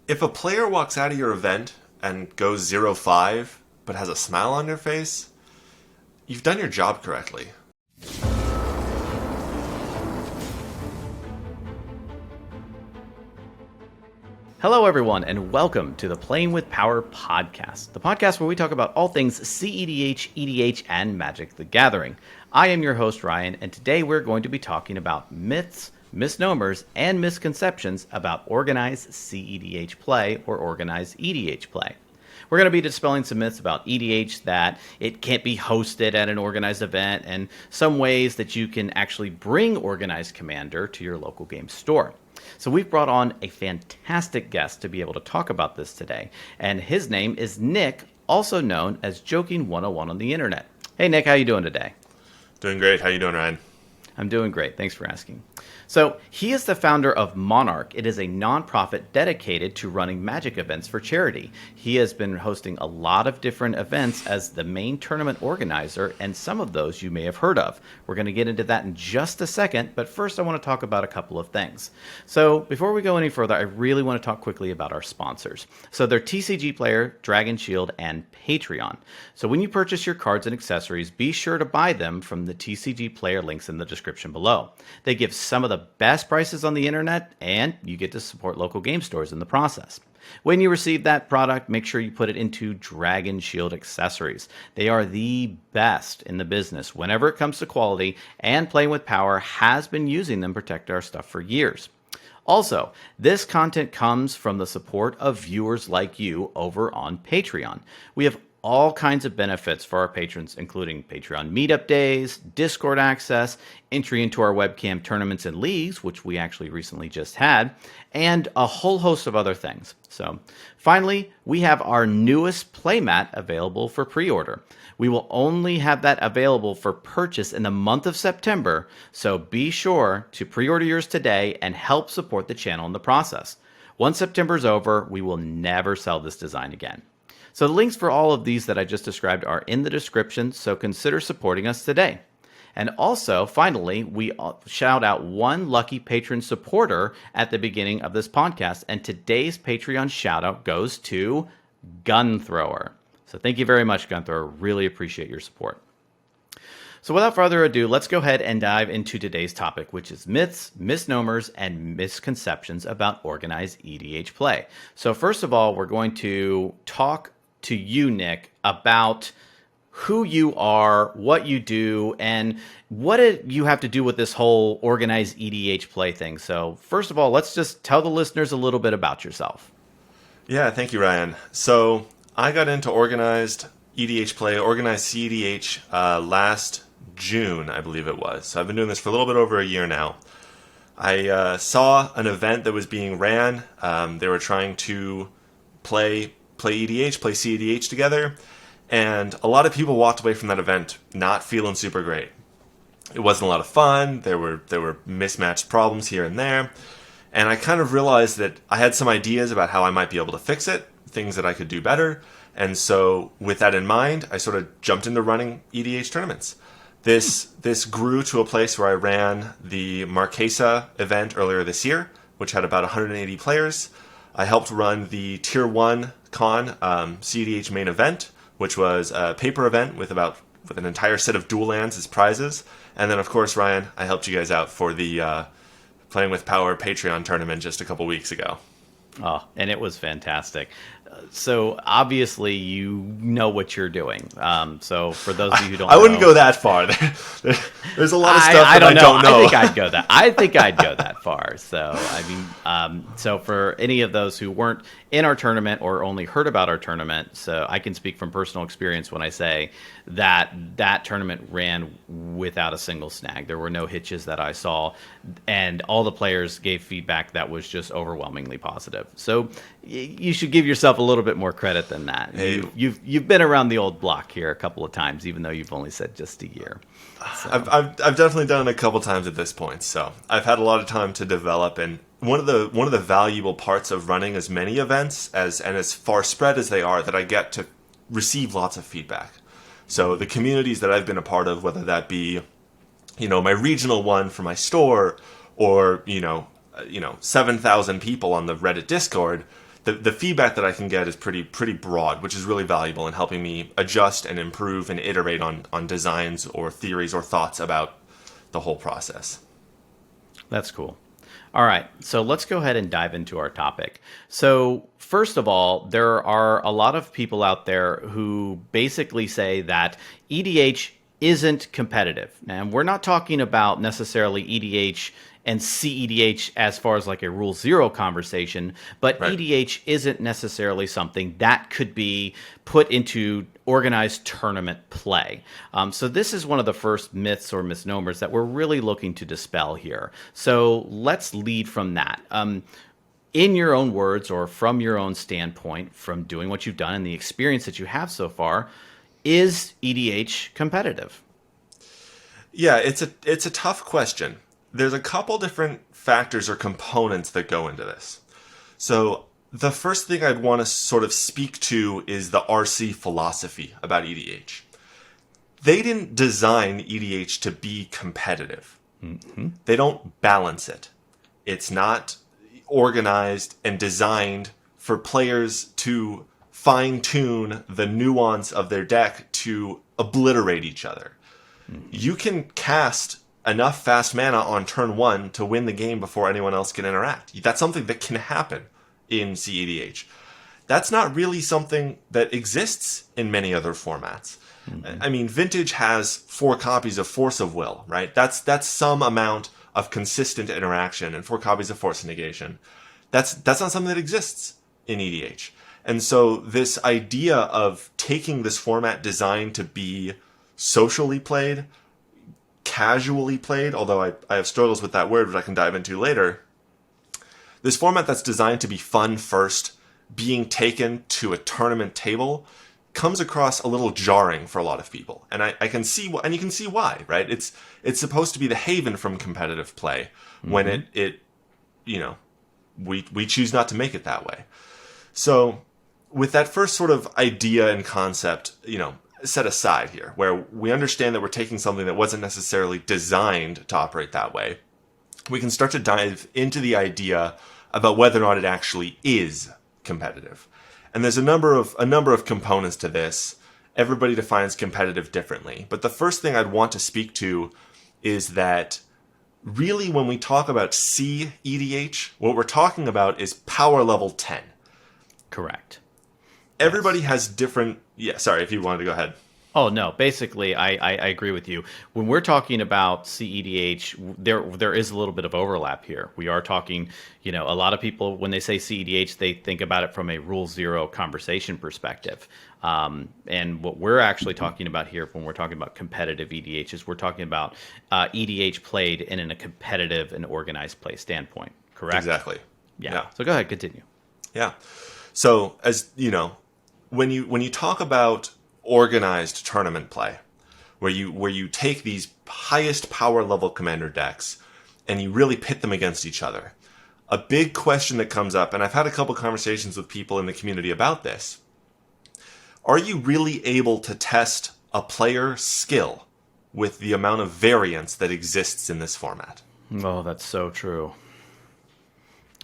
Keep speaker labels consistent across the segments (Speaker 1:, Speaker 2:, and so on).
Speaker 1: If a player walks out of your event and goes 0-5, but has a smile on their face, you've done your job correctly.
Speaker 2: Hello, everyone, and welcome to the Playing with Power podcast, the podcast where we talk about all things cEDH, EDH, and Magic the Gathering. I am your host, Ryan, and today we're going to be talking about myths, misnomers, and misconceptions about organized cEDH play or organized EDH play. We're going to be dispelling some myths about EDH, that it can't be hosted at an organized event, and some ways that you can actually bring organized Commander to your local game store. So we've brought on a fantastic guest to be able to talk about this today, and his name is Nick, also known as Joking 101 on the internet. Hey Nick, how you doing today?
Speaker 1: Doing great. How you doing, Ryan?
Speaker 2: I'm doing great. Thanks for asking. So he is the founder of Monarch. It is a nonprofit dedicated to running Magic events for charity. He has been hosting a lot of different events as the main tournament organizer, and some of those you may have heard of. We're going to get into that in just a second, but first I want to talk about a couple of things. So before we go any further, I really want to talk quickly about our sponsors. So they're TCG Player, Dragon Shield, and Patreon. So when you purchase your cards and accessories, be sure to buy them from the TCG Player links in the description below. They give some of the best prices on the internet, and you get to support local game stores in the process. When you receive that product, make sure you put it into Dragon Shield accessories. They are the best in the business whenever it comes to quality, and Playing with Power has been using them to protect our stuff for years. Also, this content comes from the support of viewers like you over on Patreon. We have all kinds of benefits for our patrons, including Patreon meetup days, Discord access, entry into our webcam tournaments and leagues, which we actually recently just had, and a whole host of other things. So, finally, we have our newest playmat available for pre-order. We will only have that available for purchase in the month of September, so be sure to pre-order yours today and help support the channel in the process. Once September's over, we will never sell this design again. So the links for all of these that I just described are in the description, so consider supporting us today. And also, finally, we shout out one lucky patron supporter at the beginning of this podcast, and today's Patreon shout out goes to Gunthrower. So thank you very much, Gunthrower. Really appreciate your support. So without further ado, let's go ahead and dive into today's topic, which is myths, misnomers, and misconceptions about organized EDH play. So first of all, we're going to talk to you, Nick, about who you are, what you do, and what you have to do with this whole organized EDH play thing. So first of all, let's just tell the listeners a little bit about yourself.
Speaker 1: Yeah, thank you, Ryan. So I got into organized EDH play, organized cEDH, last June, I believe it was. So I've been doing this for a little bit over a year now. I saw an event that was being ran. They were trying to play EDH, play cEDH together, and a lot of people walked away from that event not feeling super great. It wasn't a lot of fun. There were mismatched problems here and there, and I kind of realized that I had some ideas about how I might be able to fix it, things that I could do better, and so with that in mind, I sort of jumped into running EDH tournaments. This grew to a place where I ran the Marquesa event earlier this year, which had about 180 players. I helped run the Tier 1 Con cEDH main event, which was a paper event with an entire set of dual lands as prizes. And then, of course, Ryan, I helped you guys out for the Playing with Power Patreon tournament just a couple weeks ago.
Speaker 2: Oh, and it was fantastic. So obviously you know what you're doing. So for those of you who don't know,
Speaker 1: I wouldn't go that far. There's a lot of stuff I don't know.
Speaker 2: I think I'd go that far. So I mean, so for any of those who weren't in our tournament or only heard about our tournament, so I can speak from personal experience when I say that that tournament ran without a single snag. There were no hitches that I saw, and all the players gave feedback that was just overwhelmingly positive. So you should give yourself a little bit more credit than that.
Speaker 1: Hey.
Speaker 2: You've been around the old block here a couple of times, even though you've only said just a year. So.
Speaker 1: I've definitely done it a couple times at this point, so I've had a lot of time to develop. And one of the valuable parts of running as many events as far spread as they are, that I get to receive lots of feedback. So the communities that I've been a part of, whether that be, my regional one for my store, or 7,000 people on the Reddit Discord, the feedback that I can get is pretty broad, which is really valuable in helping me adjust and improve and iterate on designs or theories or thoughts about the whole process.
Speaker 2: That's cool. All right, so let's go ahead and dive into our topic. So, first of all, there are a lot of people out there who basically say that EDH isn't competitive. And we're not talking about necessarily EDH and cEDH as far as like a rule zero conversation, but
Speaker 1: Right.
Speaker 2: EDH isn't necessarily something that could be put into organized tournament play. So this is one of the first myths or misnomers that we're really looking to dispel here. So let's lead from that. In your own words or from your own standpoint, from doing what you've done and the experience that you have so far, is EDH competitive?
Speaker 1: Yeah, it's a tough question. There's a couple different factors or components that go into this. So the first thing I'd want to sort of speak to is the RC philosophy about EDH. They didn't design EDH to be competitive. They don't balance it. It's not organized and designed for players to fine-tune the nuance of their deck to obliterate each other. You can cast enough fast mana on turn one to win the game before anyone else can interact. That's something that can happen in cEDH. That's not really something that exists in many other formats. I mean, Vintage has 4 copies of Force of Will, right? That's some amount of consistent interaction, and 4 copies of Force of Negation. That's not something that exists in EDH. And so this idea of taking this format designed to be socially played, casually played, although I have struggles with that word, which I can dive into later. This format that's designed to be fun first, being taken to a tournament table, comes across a little jarring for a lot of people. And I can see, and you can see why, right? It's supposed to be the haven from competitive play when it you know, we choose not to make it that way. So with that first sort of idea and concept, you know, set aside here, where we understand that we're taking something that wasn't necessarily designed to operate that way, we can start to dive into the idea about whether or not it actually is competitive. And there's a number of components to this. Everybody defines competitive differently. But the first thing I'd want to speak to is that really when we talk about cEDH, what we're talking about is power level 10.
Speaker 2: Correct.
Speaker 1: Everybody has different... Yeah, sorry, if you wanted to go ahead.
Speaker 2: Oh no, basically I agree with you. When we're talking about cEDH, there is a little bit of overlap here. We are talking, you know, a lot of people when they say cEDH, they think about it from a rule zero conversation perspective. And what we're actually talking about here when we're talking about competitive EDH is we're talking about EDH played in a competitive and organized play standpoint. Correct?
Speaker 1: Exactly.
Speaker 2: Yeah. So go ahead, continue.
Speaker 1: Yeah. So as you know, when you talk about organized tournament play, where you take these highest power level commander decks and you really pit them against each other, a big question that comes up, and I've had a couple conversations with people in the community about this, are you really able to test a player's skill with the amount of variance that exists in this format?
Speaker 2: Oh, that's so true.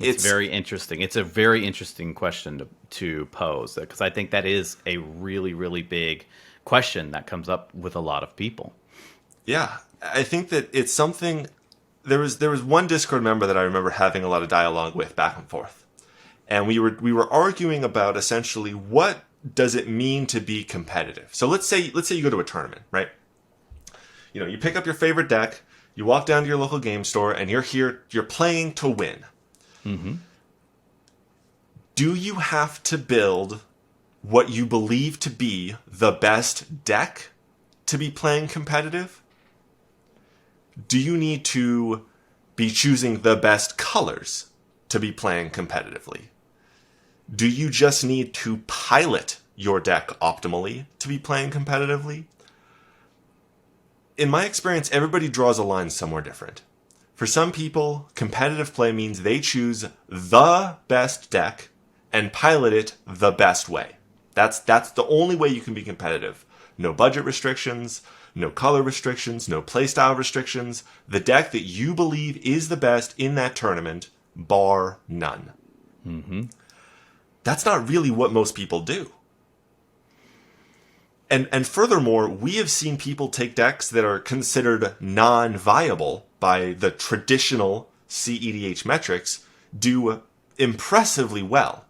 Speaker 2: It's very interesting. It's a very interesting question to pose because I think that is a really, really big question that comes up with a lot of people.
Speaker 1: Yeah, I think that it's something. There was one Discord member that I remember having a lot of dialogue with back and forth, and we were arguing about essentially what does it mean to be competitive. So let's say you go to a tournament, right? You know, you pick up your favorite deck, you walk down to your local game store, and you're playing to win.
Speaker 2: Mm-hmm.
Speaker 1: Do you have to build what you believe to be the best deck to be playing competitive? Do you need to be choosing the best colors to be playing competitively? Do you just need to pilot your deck optimally to be playing competitively? In my experience, everybody draws a line somewhere different. For some people, competitive play means they choose the best deck and pilot it the best way. That's the only way you can be competitive. No budget restrictions, no color restrictions, no playstyle restrictions. The deck that you believe is the best in that tournament, bar none.
Speaker 2: Mm-hmm.
Speaker 1: that's not really what most people do. And furthermore, we have seen people take decks that are considered non-viable by the traditional cEDH metrics do impressively well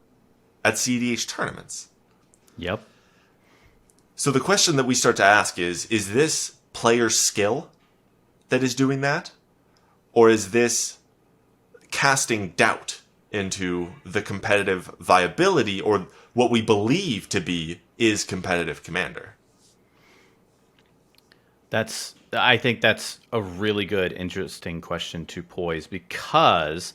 Speaker 1: at cEDH tournaments.
Speaker 2: Yep.
Speaker 1: So the question that we start to ask is this player skill that is doing that? Or is this casting doubt into the competitive viability or what we believe to be is competitive Commander?
Speaker 2: I think that's a really good, interesting question to poise, because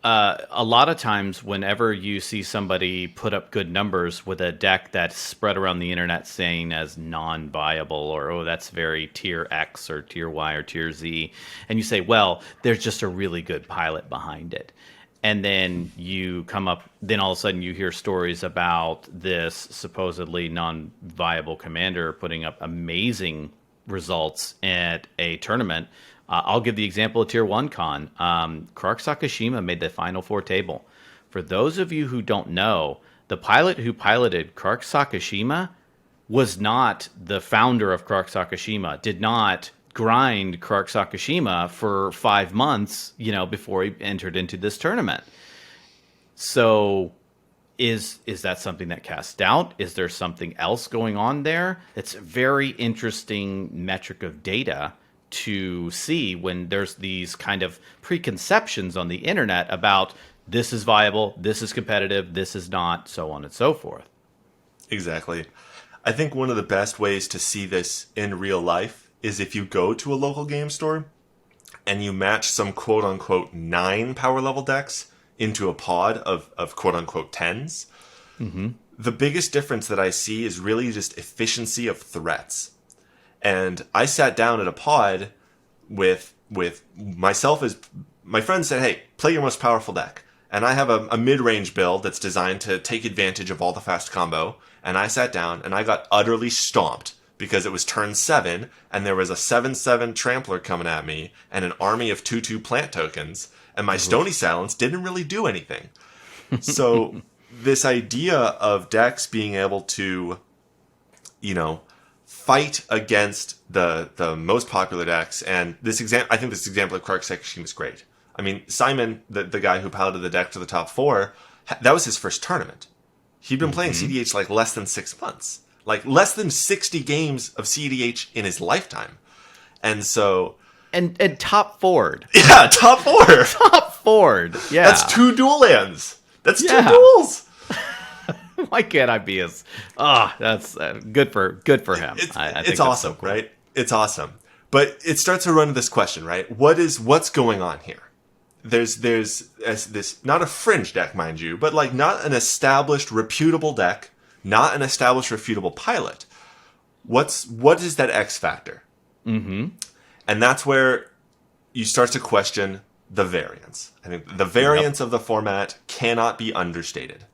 Speaker 2: a lot of times whenever you see somebody put up good numbers with a deck that's spread around the internet saying as non-viable, or, oh, that's very tier X or tier Y or tier Z, and you say, well, there's just a really good pilot behind it. And then then all of a sudden you hear stories about this supposedly non-viable commander putting up amazing results at a tournament. I'll give the example of Tier 1 Con. Kark Sakashima made the Final Four table. For those of you who don't know, the pilot who piloted Kark Sakashima was not the founder of Kark Sakashima, did not grind Kark Sakashima for 5 months, before he entered into this tournament. So is that something that casts doubt? Is there something else going on there? It's a very interesting metric of data to see when there's these kind of preconceptions on the internet about this is viable, this is competitive, this is not, so on and so forth.
Speaker 1: Exactly. I think one of the best ways to see this in real life is if you go to a local game store and you match some quote-unquote 9 power level decks into a pod of quote-unquote 10s. Mm-hmm. The biggest difference that I see is really just efficiency of threats. And I sat down at a pod with myself as my friend said, hey, play your most powerful deck. And I have a mid-range build that's designed to take advantage of all the fast combo. And I sat down and I got utterly stomped because it was turn 7 and there was a 7/7 Trampler coming at me and an army of 2/2 plant tokens. And my Stony Silence didn't really do anything. So this idea of decks being able to, fight against the most popular decks, and I think this example of Kark Sakashima is great. I mean, Simon, the guy who piloted the deck to the top 4, that was his first tournament. He'd been playing cEDH like less than 6 months. Like less than 60 games of cEDH in his lifetime. And so...
Speaker 2: And top forward.
Speaker 1: Yeah, top 4.
Speaker 2: Top forward. Yeah.
Speaker 1: That's 2 dual lands. That's 2 duels.
Speaker 2: Why can't I be as... that's good for him. I think
Speaker 1: it's awesome,
Speaker 2: so cool.
Speaker 1: Right? It's awesome. But it starts to run to this question, right? What's going on here? There's this, not a fringe deck, mind you, but like not an established, reputable deck, not an established, refutable pilot. What is that X factor? Mm-hmm. And that's where you start to question the variance. I think the variance of the format cannot be understated.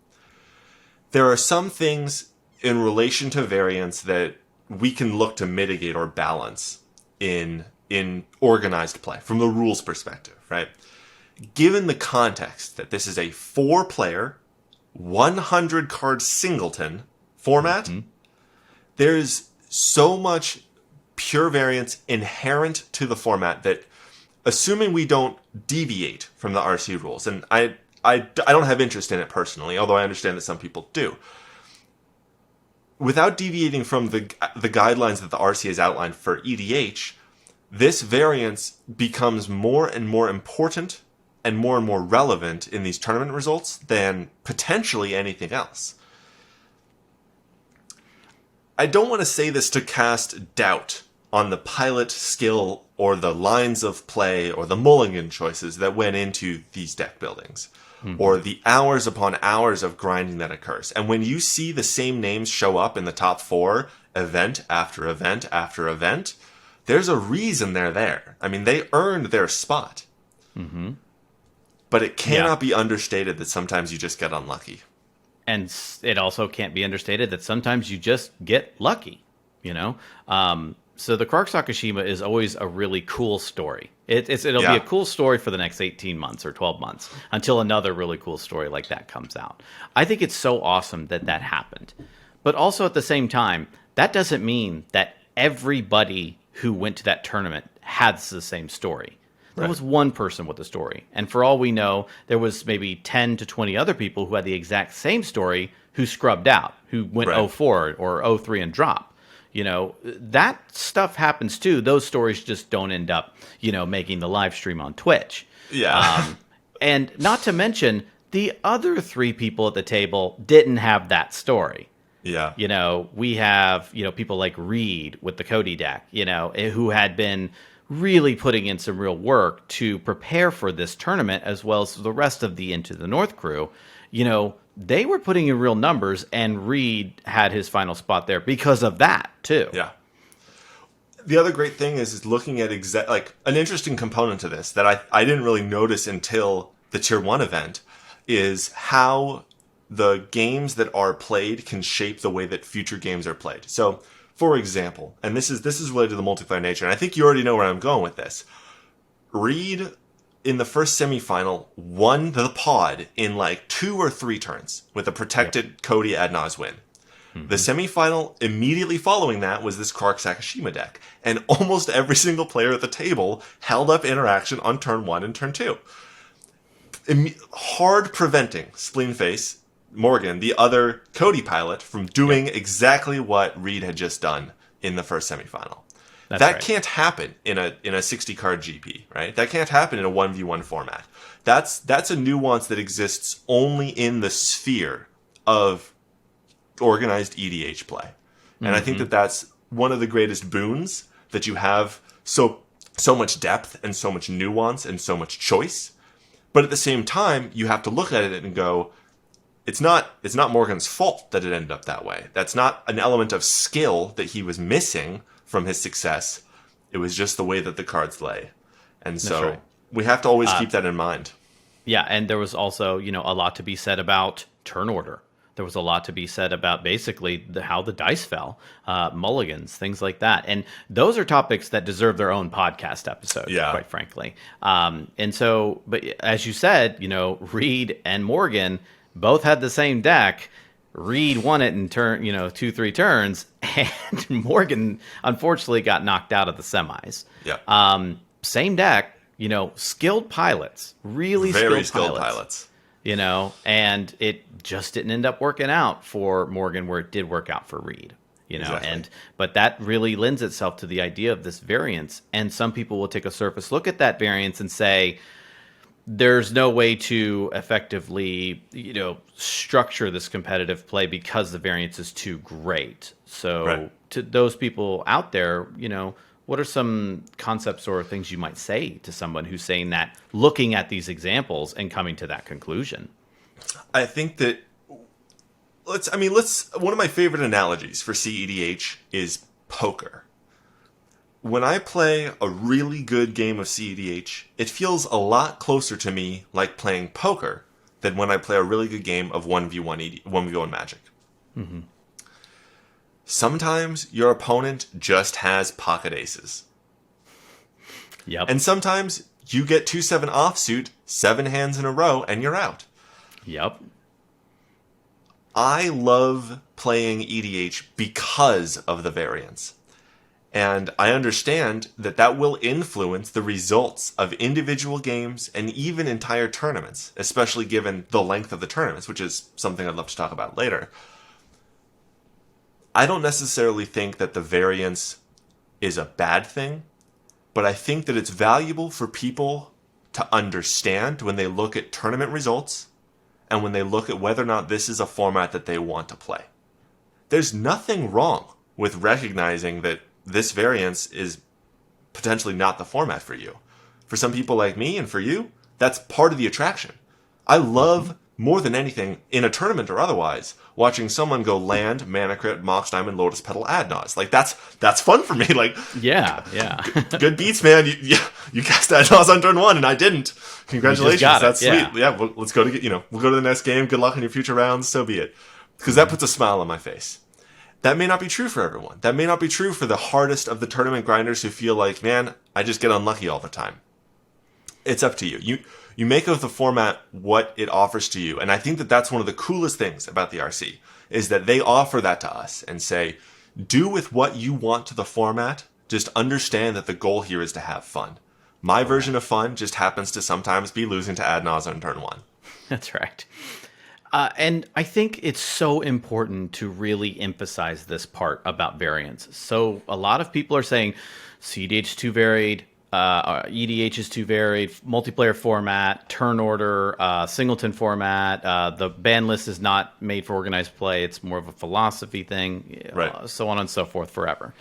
Speaker 1: There are some things in relation to variance that we can look to mitigate or balance in organized play from the rules perspective, right? Given the context that this is a 4-player, 100-card singleton format, there's so much pure variance inherent to the format that, assuming we don't deviate from the RC rules, and I don't have interest in it personally, although I understand that some people do. Without deviating from the guidelines that the RC has outlined for EDH, this variance becomes more and more important and more relevant in these tournament results than potentially anything else. I don't want to say this to cast doubt on the pilot skill or the lines of play or the mulligan choices that went into these deck buildings, or the hours upon hours of grinding that occurs. And when you see the same names show up in the top 4, event after event after event, there's a reason they're there. I mean, they earned their spot. Mm-hmm. But it cannot be understated that sometimes you just get unlucky. And
Speaker 2: it also can't be understated that sometimes you just get lucky, So the Quark Sakashima is always a really cool story. It'll be
Speaker 1: Yeah.
Speaker 2: a cool story for the next 18 months or 12 months until another really cool story like that comes out. I think it's so awesome that that happened. But also at the same time, that doesn't mean that everybody who went to that tournament had the same story. There
Speaker 1: Right.
Speaker 2: was one person with a story. And for all we know, there was maybe 10 to 20 other people who had the exact same story who scrubbed out, who went
Speaker 1: Right.
Speaker 2: 04 or 03 and dropped. That stuff happens too. Those stories just don't end up, making the live stream on Twitch.
Speaker 1: Yeah.
Speaker 2: And not to mention, the other three people at the table didn't have that story.
Speaker 1: Yeah.
Speaker 2: We have, people like Reed with the Cody deck, who had been really putting in some real work to prepare for this tournament, as well as the rest of the Into the North crew. They were putting in real numbers, and Reed had his final spot there because of that, too.
Speaker 1: Yeah. The other great thing is looking at like an interesting component to this that I didn't really notice until the Tier 1 event is how the games that are played can shape the way that future games are played. So, for example, and this is related to the multiplayer nature, and I think you already know where I'm going with this. Reed, in the first semifinal, won the pod in like 2 or 3 turns with a protected Cody Adnaz win. The semifinal immediately following that was this Quark Sakashima deck, and almost every single player at the table held up interaction on turn 1 and turn 2. Hard preventing Spleenface Morgan, the other Cody pilot, from doing exactly what Reed had just done in the first semifinal.
Speaker 2: That's
Speaker 1: that
Speaker 2: right.
Speaker 1: can't happen in a 60 card GP, right? That can't happen in a 1v1 format. That's a nuance that exists only in the sphere of organized EDH play. And I think that that's one of the greatest boons, that you have so much depth and so much nuance and so much choice. But at the same time, you have to look at it and go, it's not Morgan's fault that it ended up that way. That's not an element of skill that he was missing from his success. It was just the way that the cards lay. And so
Speaker 2: right.
Speaker 1: we have to always keep that in mind.
Speaker 2: Yeah, and there was also, a lot to be said about turn order. There was a lot to be said about basically how the dice fell, mulligans, things like that. And those are topics that deserve their own podcast episode, quite frankly. And so, but as you said, Reed and Morgan both had the same deck. Reed won it in 2-3 turns, and Morgan unfortunately got knocked out of the semis.
Speaker 1: Yeah.
Speaker 2: Same deck, skilled pilots, really
Speaker 1: Very
Speaker 2: skilled
Speaker 1: skilled pilots.
Speaker 2: And it just didn't end up working out for Morgan where it did work out for Reed.
Speaker 1: Exactly.
Speaker 2: But that really lends itself to the idea of this variance. And some people will take a surface look at that variance and say, there's no way to effectively, structure this competitive play because the variance is too great. So
Speaker 1: Right.
Speaker 2: to those people out there, what are some concepts or things you might say to someone who's saying that, looking at these examples and coming to that conclusion?
Speaker 1: I think that one of my favorite analogies for cEDH is poker. When I play a really good game of cEDH, it feels a lot closer to me like playing poker than when I play a really good game of 1v1 Magic. Mm-hmm. Sometimes your opponent just has pocket aces.
Speaker 2: Yep.
Speaker 1: And sometimes you get 2-7 offsuit, 7 hands in a row, and you're out.
Speaker 2: Yep.
Speaker 1: I love playing EDH because of the variance. And I understand that will influence the results of individual games and even entire tournaments, especially given the length of the tournaments, which is something I'd love to talk about later. I don't necessarily think that the variance is a bad thing, but I think that it's valuable for people to understand when they look at tournament results and when they look at whether or not this is a format that they want to play. There's nothing wrong with recognizing that this variance is potentially not the format for you. For some people like me and for you, that's part of the attraction. I love, more than anything, in a tournament or otherwise, watching someone go land, Mana Crit, Mox Diamond, Lotus Petal, Adnaz. Like, that's fun for me. Like,
Speaker 2: Yeah.
Speaker 1: good beats, man. You cast Adnaz on turn 1 and I didn't. Congratulations.
Speaker 2: got it,
Speaker 1: That's
Speaker 2: yeah.
Speaker 1: sweet. Yeah, let's go to we'll go to the next game. Good luck in your future rounds. So be it. Because that puts a smile on my face. That may not be true for everyone. That may not be true for the hardest of the tournament grinders who feel like, man, I just get unlucky all the time. It's up to you. You make of the format what it offers to you. And I think that that's one of the coolest things about the RC, is that they offer that to us and say, do with what you want to the format. Just understand that the goal here is to have fun. My version of fun just happens to sometimes be losing to Ad Nauseam in turn 1.
Speaker 2: That's right. And I think it's so important to really emphasize this part about variance. So a lot of people are saying cEDH is too varied, EDH is too varied, multiplayer format, turn order, singleton format, the ban list is not made for organized play, it's more of a philosophy thing,
Speaker 1: Right.
Speaker 2: so on and so forth forever.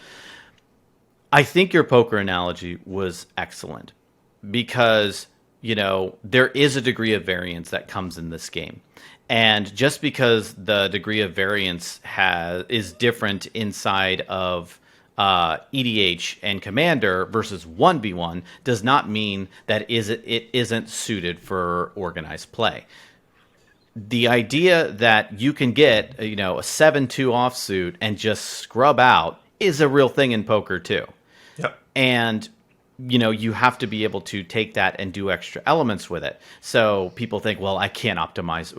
Speaker 2: I think your poker analogy was excellent because, there is a degree of variance that comes in this game. And just because the degree of variance is different inside of EDH and Commander versus 1v1 does not mean that it isn't suited for organized play. The idea that you can get, a 7-2 offsuit and just scrub out is a real thing in poker too.
Speaker 1: Yep.
Speaker 2: And you have to be able to take that and do extra elements with it. So people think, well, I can't optimize.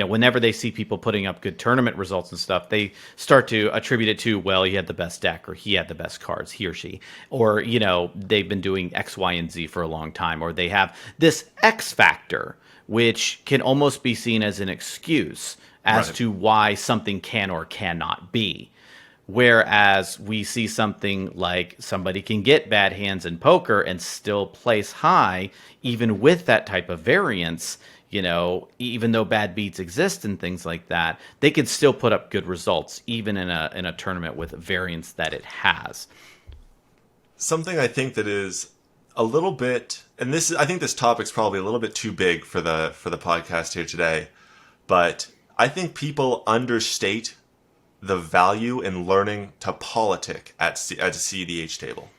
Speaker 2: Whenever they see people putting up good tournament results and stuff, they start to attribute it to, well, he had the best deck, or he had the best cards, he or she, or they've been doing X, Y, and Z for a long time, or they have this X factor, which can almost be seen as an excuse as to why something can or cannot be. Whereas we see something like somebody can get bad hands in poker and still place high, even with that type of variance, even though bad beats exist and things like that, they can still put up good results, even in a tournament with variance that it has.
Speaker 1: Something I think that is a little bit, and I think this topic's probably a little bit too big for the podcast here today, but I think people understate the value in learning to politic at a cEDH table.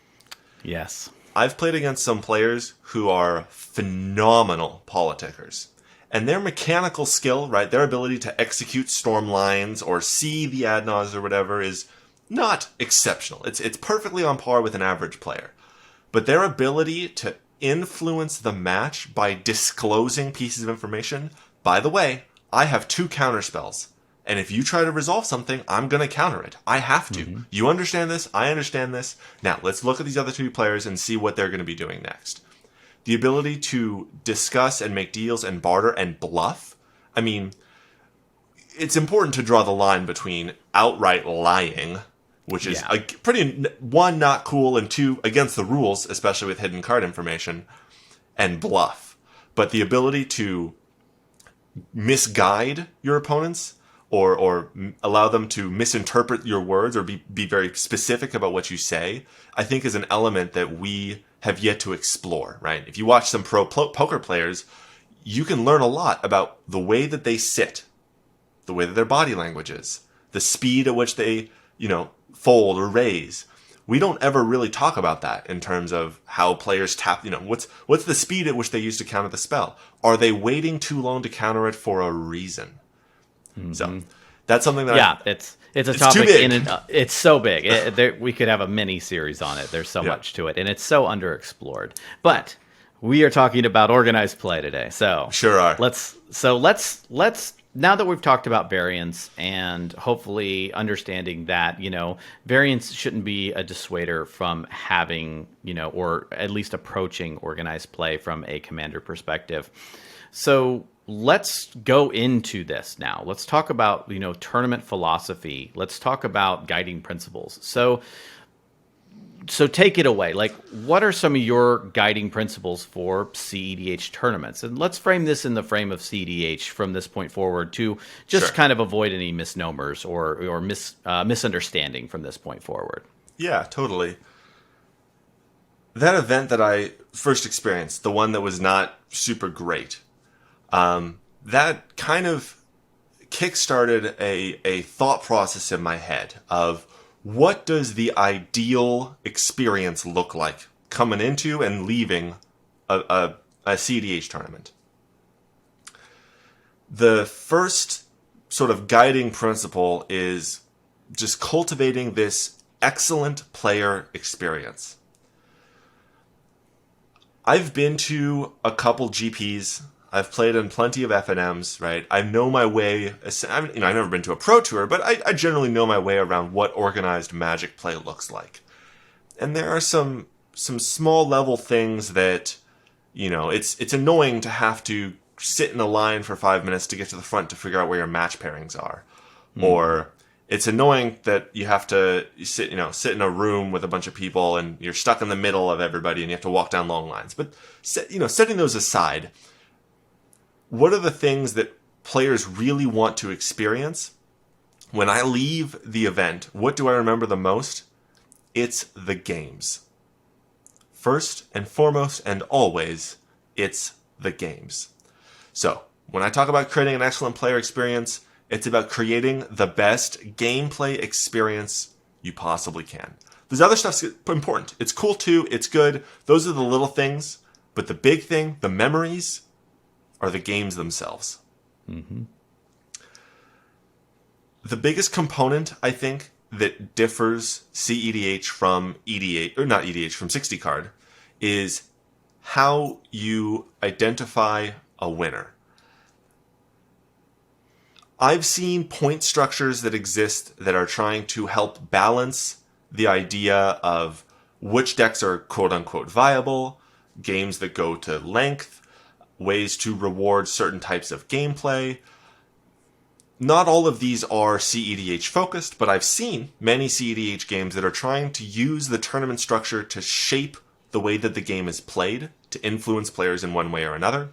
Speaker 2: Yes.
Speaker 1: I've played against some players who are phenomenal politickers. And their mechanical skill, right, their ability to execute storm lines or see the ad nauseam or whatever is not exceptional. It's perfectly on par with an average player. But their ability to influence the match by disclosing pieces of information, by the way, I have 2 counterspells. And if you try to resolve something, I'm going to counter it. I have to. Mm-hmm. You understand this. I understand this. Now, let's look at these other 2 players and see what they're going to be doing next. The ability to discuss and make deals and barter and bluff. I mean, it's important to draw the line between outright lying, which is a pretty, 1, not cool, and 2, against the rules, especially with hidden card information, and bluff. But the ability to misguide your opponents, or allow them to misinterpret your words, or be very specific about what you say, I think is an element that we have yet to explore, right? If you watch some pro poker players, you can learn a lot about the way that they sit, the way that their body language is, the speed at which they, fold or raise. We don't ever really talk about that in terms of how players tap, what's the speed at which they use to counter the spell? Are they waiting too long to counter it for a reason? Mm-hmm. So that's something that
Speaker 2: it's a topic it's so big. We could have a mini series on it. There's so much to it, and it's so underexplored. But we are talking about organized play today, so
Speaker 1: sure are.
Speaker 2: Let's now that we've talked about variance and hopefully understanding that variance shouldn't be a dissuader from having or at least approaching organized play from a commander perspective. So let's go into this now. Let's talk about, tournament philosophy. Let's talk about guiding principles. So take it away. Like, what are some of your guiding principles for cEDH tournaments? And let's frame this in the frame of cEDH from this point forward to just kind of avoid any misnomers or misunderstanding from this point forward.
Speaker 1: Yeah, totally. That event that I first experienced, the one that was not super great, that kind of kickstarted a thought process in my head of what does the ideal experience look like coming into and leaving a cEDH tournament. The first sort of guiding principle is just cultivating this excellent player experience. I've been to a couple GPs. I've played in plenty of FNMs, right? I know my way. I've never been to a pro tour, but I generally know my way around what organized Magic play looks like. And there are some small level things that, it's annoying to have to sit in a line for 5 minutes to get to the front to figure out where your match pairings are, or it's annoying that you have to sit in a room with a bunch of people and you're stuck in the middle of everybody and you have to walk down long lines. But setting those aside, what are the things that players really want to experience? When I leave the event, what do I remember the most? It's the games. First and foremost and always, it's the games. So, when I talk about creating an excellent player experience, it's about creating the best gameplay experience you possibly can. There's other stuff's important. It's cool too. It's good. Those are the little things. But the big thing, the memories, are the games themselves.
Speaker 2: Mm-hmm.
Speaker 1: The biggest component, I think, that differs cEDH from EDH, or not EDH, from 60 card, is how you identify a winner. I've seen point structures that exist that are trying to help balance the idea of which decks are quote-unquote viable, games that go to length, ways to reward certain types of gameplay. Not all of these are cEDH focused, but I've seen many cEDH games that are trying to use the tournament structure to shape the way that the game is played, to influence players in one way or another.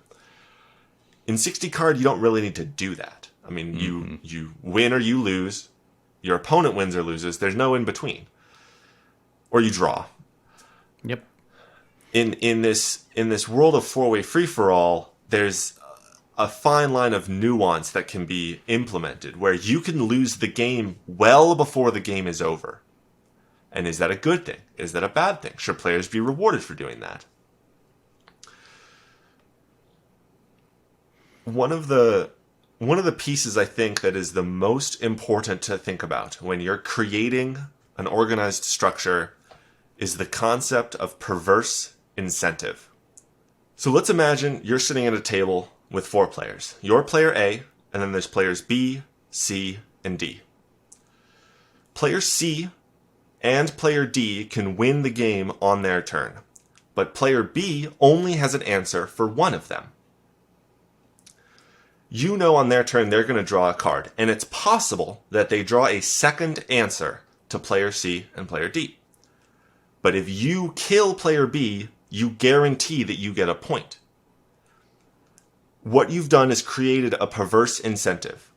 Speaker 1: In 60 card, you don't really need to do that. I mean, you win or you lose. Your opponent wins or loses. There's no in between. Or you draw.
Speaker 2: Yep.
Speaker 1: In this world of four-way free-for-all, there's a fine line of nuance that can be implemented where you can lose the game well before the game is over. And is that a good thing? Is that a bad thing? Should players be rewarded for doing that? One of the pieces I think that is the most important to think about when you're creating an organized structure is the concept of perverse incentive. So let's imagine you're sitting at a table with 4 players. You're player A, and then there's players B, C, and D. Player C and player D can win the game on their turn, but player B only has an answer for one of them. You know on their turn they're going to draw a card, and it's possible that they draw a second answer to player C and player D. But if you kill player B, you guarantee that you get a point. What you've done is created a perverse incentive.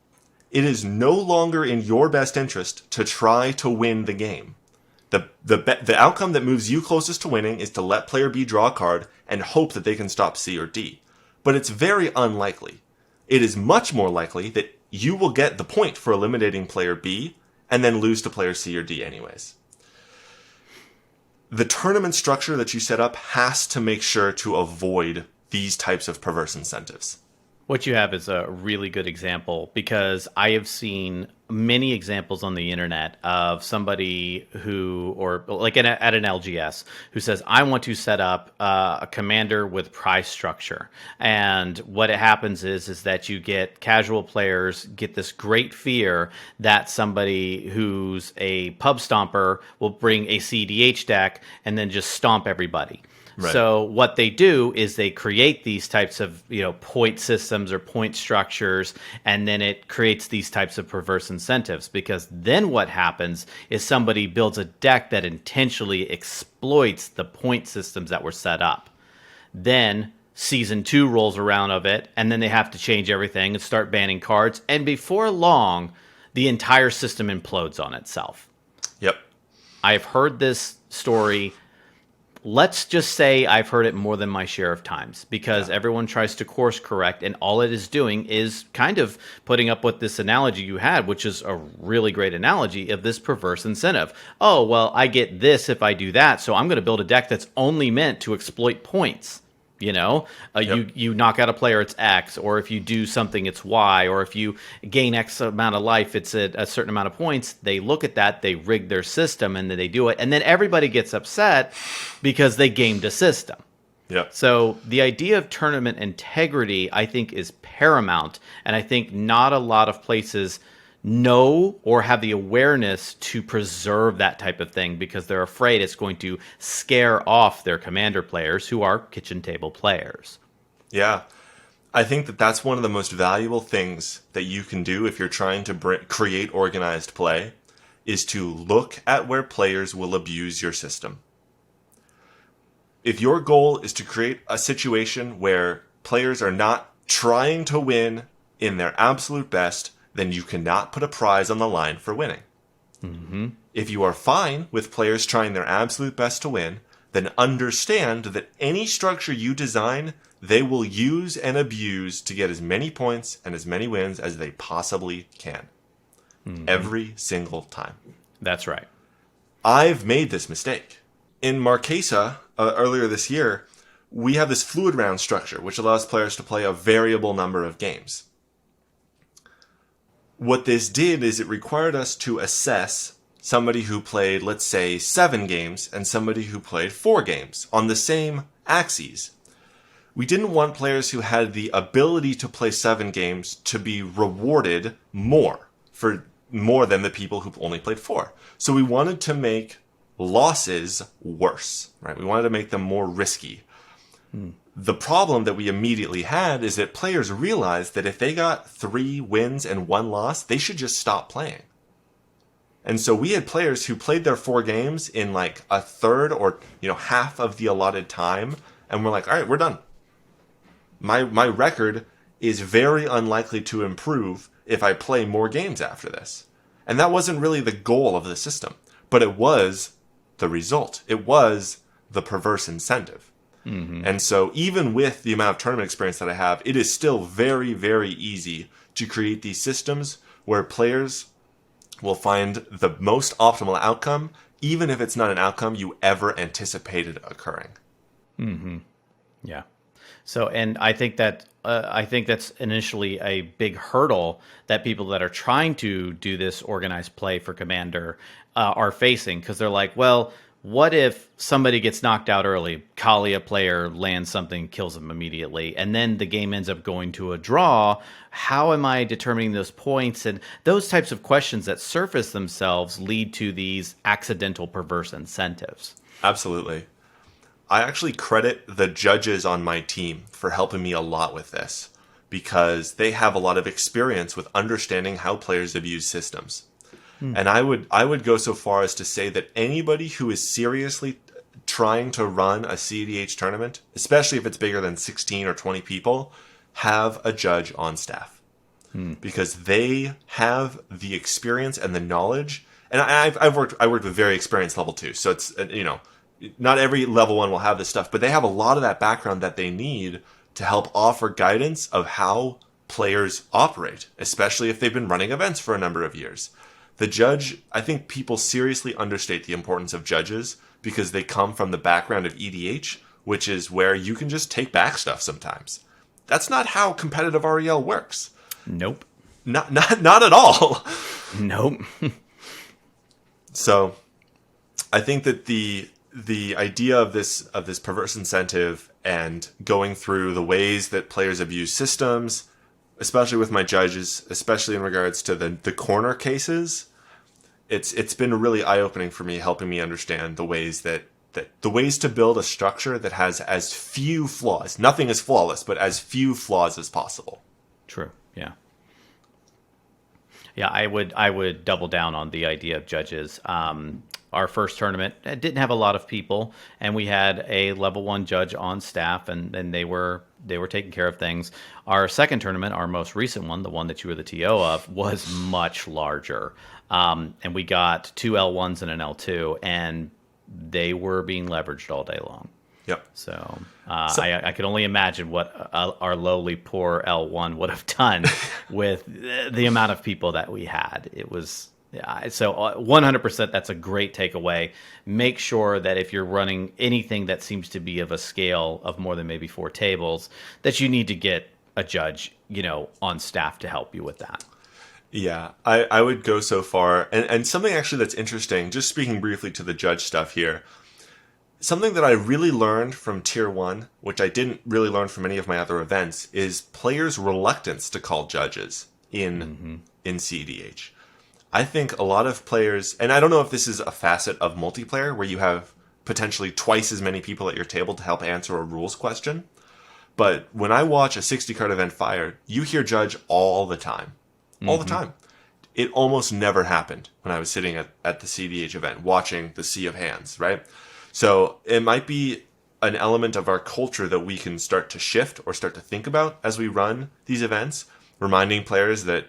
Speaker 1: It is no longer in your best interest to try to win the game. The outcome that moves you closest to winning is to let player B draw a card and hope that they can stop C or D. But it's very unlikely. It is much more likely that you will get the point for eliminating player B and then lose to player C or D anyways. The tournament structure that you set up has to make sure to avoid these types of perverse incentives.
Speaker 2: What you have is a really good example, because I have seen many examples on the internet of somebody who, or like at an LGS, who says, I want to set up a commander with prize structure. And what happens is that you get casual players get this great fear that somebody who's a pub stomper will bring a cEDH deck and then just stomp everybody. Right. So what they do is they create these types of, point systems or point structures, and then it creates these types of perverse incentives, because then what happens is somebody builds a deck that intentionally exploits the point systems that were set up. Then season 2 rolls around of it, and then they have to change everything and start banning cards, and before long, the entire system implodes on itself.
Speaker 1: Yep.
Speaker 2: I've heard this story. Let's just say I've heard it more than my share of times, because everyone tries to course correct, and all it is doing is kind of putting up with this analogy you had, which is a really great analogy of this perverse incentive. Oh, well, I get this if I do that, so I'm going to build a deck that's only meant to exploit points. You knock out a player, it's X, or if you do something, it's Y, or if you gain X amount of life, it's a certain amount of points. They look at that, they rig their system, and then they do it, and then everybody gets upset because they gamed a system.
Speaker 1: Yeah.
Speaker 2: So the idea of tournament integrity, I think, is paramount, and I think not a lot of places know or have the awareness to preserve that type of thing because they're afraid it's going to scare off their commander players who are kitchen table players.
Speaker 1: Yeah. I think that that's one of the most valuable things that you can do if you're trying to create organized play is to look at where players will abuse your system. If your goal is to create a situation where players are not trying to win in their absolute best, then you cannot put a prize on the line for winning.
Speaker 2: Mm-hmm.
Speaker 1: If you are fine with players trying their absolute best to win, then understand that any structure you design, they will use and abuse to get as many points and as many wins as they possibly can. Mm-hmm. Every single time.
Speaker 2: That's right.
Speaker 1: I've made this mistake. In Marquesa, earlier this year, we have this fluid round structure, which allows players to play a variable number of games. What this did is it required us to assess somebody who played, let's say, 7 games and somebody who played 4 games on the same axes. We didn't want players who had the ability to play 7 games to be rewarded more than the people who only played 4. So we wanted to make losses worse, right? We wanted to make them more risky. The problem that we immediately had is that players realized that if they got 3 wins and 1 loss, they should just stop playing. And so we had players who played their 4 games in like a third or half of the allotted time, and we're like, all right, we're done. My record is very unlikely to improve if I play more games after this. And that wasn't really the goal of the system, but it was the result. It was the perverse incentive. Mm-hmm. And so even with the amount of tournament experience that I have, it is still very, very easy to create these systems where players will find the most optimal outcome, even if it's not an outcome you ever anticipated occurring.
Speaker 2: Mm-hmm. Yeah. So, and I think that's initially a big hurdle that people that are trying to do this organized play for Commander are facing, because they're like, well, what if somebody gets knocked out early? Kali, a player, lands something, kills them immediately, and then the game ends up going to a draw. How am I determining those points? And those types of questions that surface themselves lead to these accidental perverse incentives.
Speaker 1: Absolutely. I actually credit the judges on my team for helping me a lot with this, because they have a lot of experience with understanding how players abuse systems. And I would go so far as to say that anybody who is seriously trying to run a cEDH tournament, especially if it's bigger than 16 or 20 people, have a judge on staff. Because they have the experience and the knowledge. And I worked with very experienced level 2, so it's not every level 1 will have this stuff, but they have a lot of that background that they need to help offer guidance of how players operate, especially if they've been running events for a number of years. The judge, I think people seriously understate the importance of judges because they come from the background of EDH, which is where you can just take back stuff sometimes. That's not how competitive REL works.
Speaker 2: Nope.
Speaker 1: Not at all.
Speaker 2: Nope.
Speaker 1: So I think that the idea of this perverse incentive and going through the ways that players abuse systems, especially with my judges, especially in regards to the corner cases, it's been really eye-opening for me, helping me understand the ways to build a structure that has as few flaws. Nothing is flawless, but as few flaws as possible.
Speaker 2: True. Yeah. Yeah, I would double down on the idea of judges. Our first tournament didn't have a lot of people, and we had a level 1 judge on staff, and they were taking care of things. Our second tournament, our most recent one, the one that you were the TO of, was much larger. And we got 2 L1s and an L2, and they were being leveraged all day long.
Speaker 1: Yep.
Speaker 2: So I could only imagine what our lowly poor L1 would have done with the amount of people that we had. It was Yeah, so 100% that's a great takeaway. Make sure that if you're running anything that seems to be of a scale of more than maybe 4 tables, that you need to get a judge, on staff to help you with that.
Speaker 1: Yeah, I would go so far. And something actually that's interesting, just speaking briefly to the judge stuff here, something that I really learned from Tier 1, which I didn't really learn from any of my other events, is players' reluctance to call judges in cEDH. I think a lot of players, and I don't know if this is a facet of multiplayer where you have potentially twice as many people at your table to help answer a rules question, but when I watch a 60 card event Fire, you hear judge all the time. All the time. It almost never happened when I was sitting at the cEDH event watching the Sea of Hands, right? So it might be an element of our culture that we can start to shift or start to think about as we run these events, reminding players that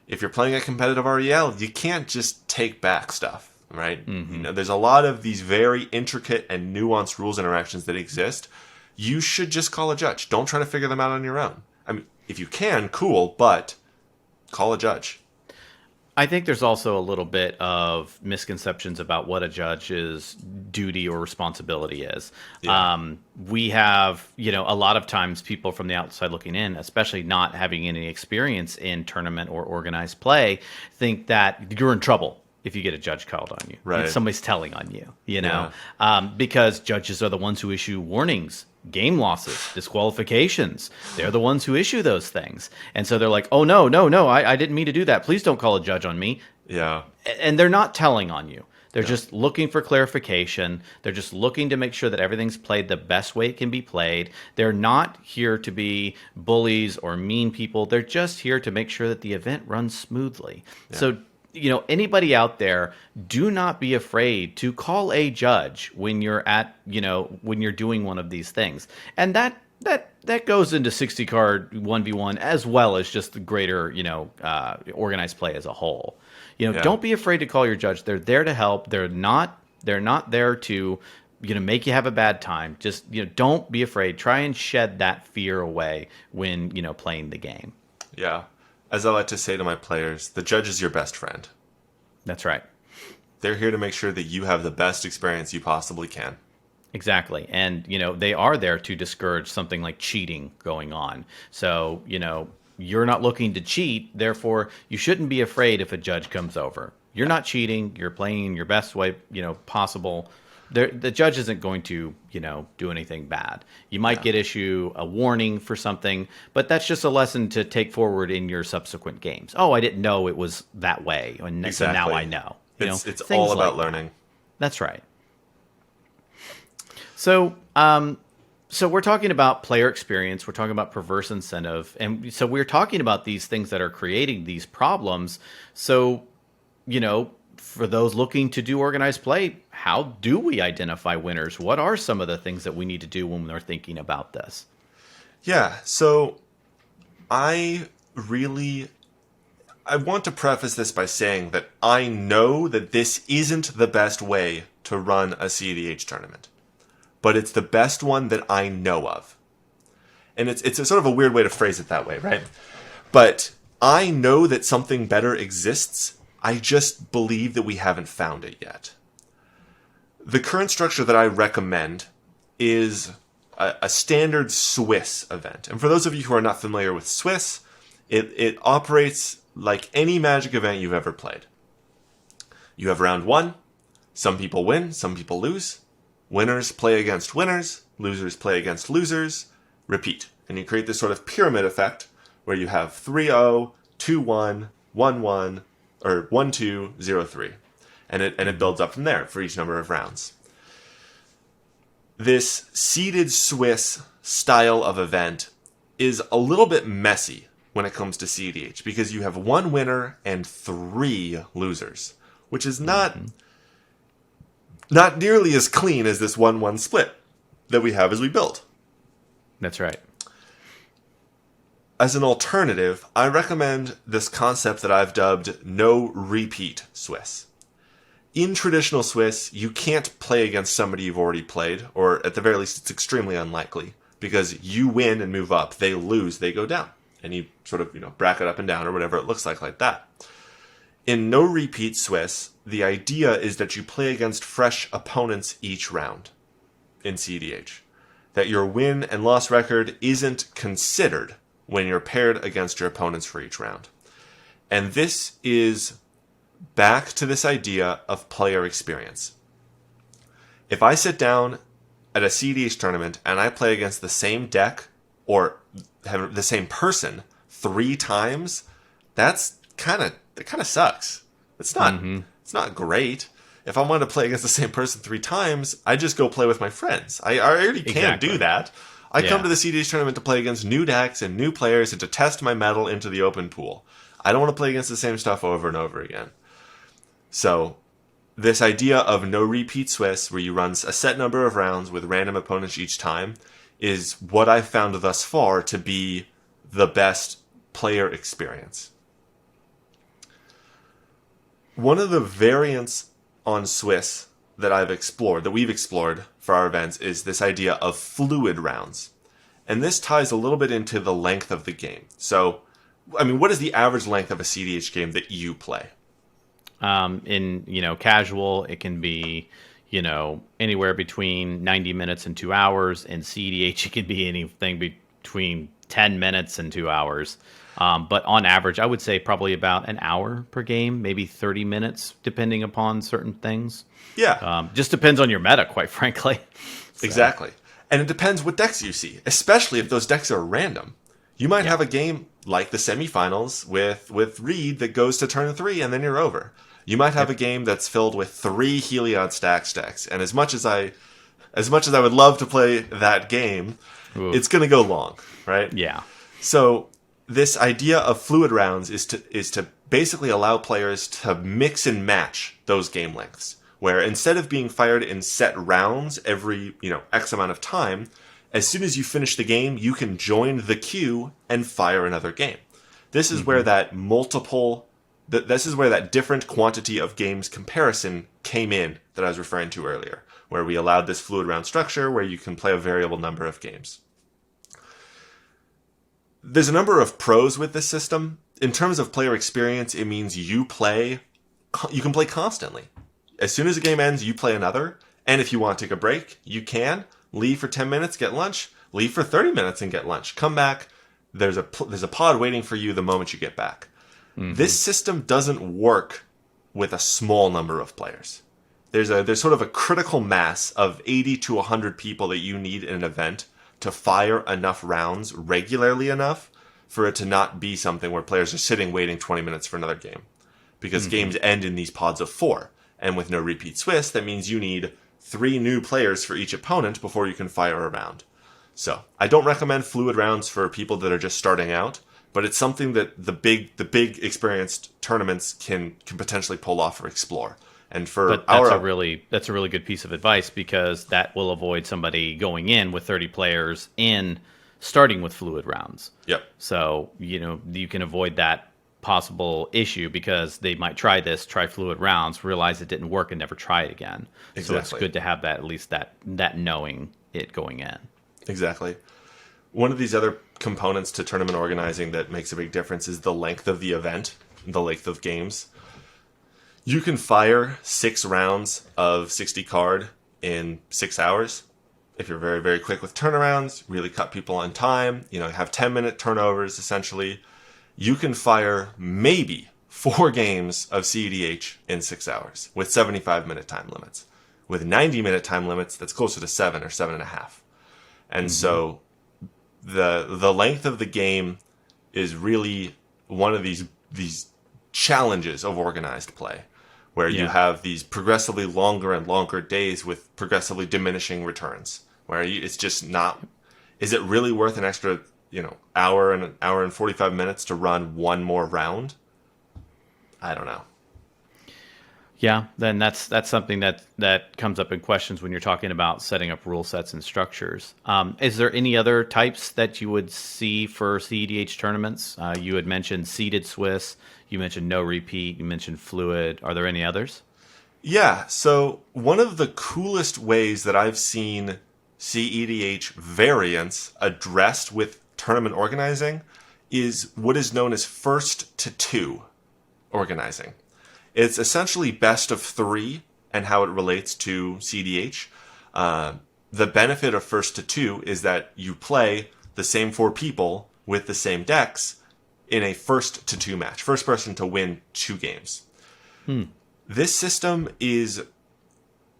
Speaker 1: if you're playing a competitive REL, you can't just take back stuff, right? There's a lot of these very intricate and nuanced rules interactions that exist. You should just call a judge. Don't try to figure them out on your own. I mean, if you can, cool, but call a judge.
Speaker 2: I think there's also a little bit of misconceptions about what a judge's duty or responsibility is.
Speaker 1: Yeah.
Speaker 2: We have, a lot of times people from the outside looking in, especially not having any experience in tournament or organized play, think that you're in trouble if you get a judge called on you.
Speaker 1: Right.
Speaker 2: If somebody's telling on you, because judges are the ones who issue warnings, game losses, disqualifications. They're the ones who issue those things. And so they're like, oh, no, I didn't mean to do that. Please don't call a judge on me.
Speaker 1: Yeah.
Speaker 2: And they're not telling on you. They're just looking for clarification. They're just looking to make sure that everything's played the best way it can be played. They're not here to be bullies or mean people. They're just here to make sure that the event runs smoothly. Yeah. So anybody out there, do not be afraid to call a judge when you're when you're doing one of these things. And that goes into 60 card 1v1 as well as just the greater, organized play as a whole. Don't be afraid to call your judge. They're there to help. They're not there to, make you have a bad time. Just, don't be afraid. Try and shed that fear away when, playing the game.
Speaker 1: Yeah. As I like to say to my players, the judge is your best friend.
Speaker 2: That's right.
Speaker 1: They're here to make sure that you have the best experience you possibly can.
Speaker 2: Exactly. And, they are there to discourage something like cheating going on. So, you're not looking to cheat. Therefore, you shouldn't be afraid if a judge comes over. You're not cheating. You're playing in your best way, possible. The judge isn't going to, do anything bad. You might get issue a warning for something, but that's just a lesson to take forward in your subsequent games. Oh, I didn't know it was that way, and so now I know.
Speaker 1: It's all about learning.
Speaker 2: That's right. So, so we're talking about player experience. We're talking about perverse incentive, and so we're talking about these things that are creating these problems. So, for those looking to do organized play, how do we identify winners? What are some of the things that we need to do when we're thinking about this?
Speaker 1: Yeah, so I want to preface this by saying that I know that this isn't the best way to run a cEDH tournament, but it's the best one that I know of. And it's a sort of a weird way to phrase it that way, right? But I know that something better exists. I just believe that we haven't found it yet. The current structure that I recommend is a standard Swiss event. And for those of you who are not familiar with Swiss, it operates like any Magic event you've ever played. You have round one. Some people win, some people lose. Winners play against winners. Losers play against losers. Repeat. And you create this sort of pyramid effect where you have 3-0, 2-1, 1-1, or 1-2, 0-3. And it builds up from there for each number of rounds. This seeded Swiss style of event is a little bit messy when it comes to cEDH because you have one winner and 3 losers, which is not nearly as clean as this 1-1 split that we have as we build.
Speaker 2: That's right.
Speaker 1: As an alternative, I recommend this concept that I've dubbed no repeat Swiss. In traditional Swiss, you can't play against somebody you've already played, or at the very least, it's extremely unlikely, because you win and move up, they lose, they go down. And you sort of, bracket up and down or whatever it looks like that. In no repeat Swiss, the idea is that you play against fresh opponents each round in cEDH. That your win and loss record isn't considered when you're paired against your opponents for each round. And this is back to this idea of player experience. If I sit down at a cEDH tournament and I play against the same deck or have the same person 3 times, that kind of sucks. It's not great. If I want to play against the same person 3 times, I just go play with my friends. I already can't do that. I come to the cEDH tournament to play against new decks and new players and to test my mettle into the open pool. I don't want to play against the same stuff over and over again. So, this idea of no repeat Swiss, where you run a set number of rounds with random opponents each time, is what I've found thus far to be the best player experience. One of the variants on Swiss that we've explored for our events, is this idea of fluid rounds. And this ties a little bit into the length of the game. So, what is the average length of a cEDH game that you play?
Speaker 2: In casual, it can be anywhere between 90 minutes and 2 hours. In cEDH, it could be anything between 10 minutes and 2 hours. But on average, I would say probably about an hour per game, maybe 30 minutes, depending upon certain things.
Speaker 1: Yeah.
Speaker 2: Just depends on your meta, quite frankly. So.
Speaker 1: Exactly. And it depends what decks you see, especially if those decks are random. You might have a game like the semifinals with Reed that goes to turn 3 and then you're over. You might have a game that's filled with 3 Heliod Stacks decks, and as much as I would love to play that game, it's going to go long, right?
Speaker 2: Yeah.
Speaker 1: So this idea of fluid rounds is to basically allow players to mix and match those game lengths, where instead of being fired in set rounds every X amount of time, as soon as you finish the game, you can join the queue and fire another game. This is where this is where that different quantity of games comparison came in that I was referring to earlier, where we allowed this fluid round structure where you can play a variable number of games. There's a number of pros with this system. In terms of player experience, it means you can play constantly. As soon as a game ends, you play another, and if you want to take a break, you can. Leave for 10 minutes, get lunch. Leave for 30 minutes and get lunch. Come back. There's a pod waiting for you the moment you get back. Mm-hmm. This system doesn't work with a small number of players. There's sort of a critical mass of 80 to 100 people that you need in an event to fire enough rounds regularly enough for it to not be something where players are sitting waiting 20 minutes for another game. Because games end in these pods of 4. And with no repeat Swiss, that means you need 3 new players for each opponent before you can fire a round. So, I don't recommend fluid rounds for people that are just starting out, but it's something that the big experienced tournaments can potentially pull off or explore. And
Speaker 2: that's a really good piece of advice, because that will avoid somebody going in with 30 players in starting with fluid rounds.
Speaker 1: Yep.
Speaker 2: So, you can avoid that possible issue, because they might try fluid rounds, realize it didn't work, and never try it again. Exactly. So it's good to have that, at least that knowing it going in.
Speaker 1: Exactly. One of these other components to tournament organizing that makes a big difference is the length of the event, the length of games. You can fire 6 rounds of 60 card in 6 hours. If you're very, very quick with turnarounds, really cut people on time, have 10-minute turnovers, essentially. You can fire maybe 4 games of cEDH in 6 hours with 75-minute time limits. With 90-minute time limits, that's closer to 7 or 7.5. And so the length of the game is really one of these challenges of organized play, where you have these progressively longer and longer days with progressively diminishing returns, where it's just not... Is it really worth an extra hour and 45 minutes to run one more round? I don't know.
Speaker 2: Yeah, then that's something that comes up in questions when you're talking about setting up rule sets and structures. Is there any other types that you would see for cEDH tournaments? You had mentioned seeded Swiss, you mentioned no repeat, you mentioned fluid. Are there any others?
Speaker 1: Yeah, so one of the coolest ways that I've seen cEDH variants addressed with tournament organizing is what is known as first to 2 organizing. It's essentially best of three and how it relates to cEDH. The benefit of first to two is that you play the same four people with the same decks in a first to two match. First person to win two games. This system is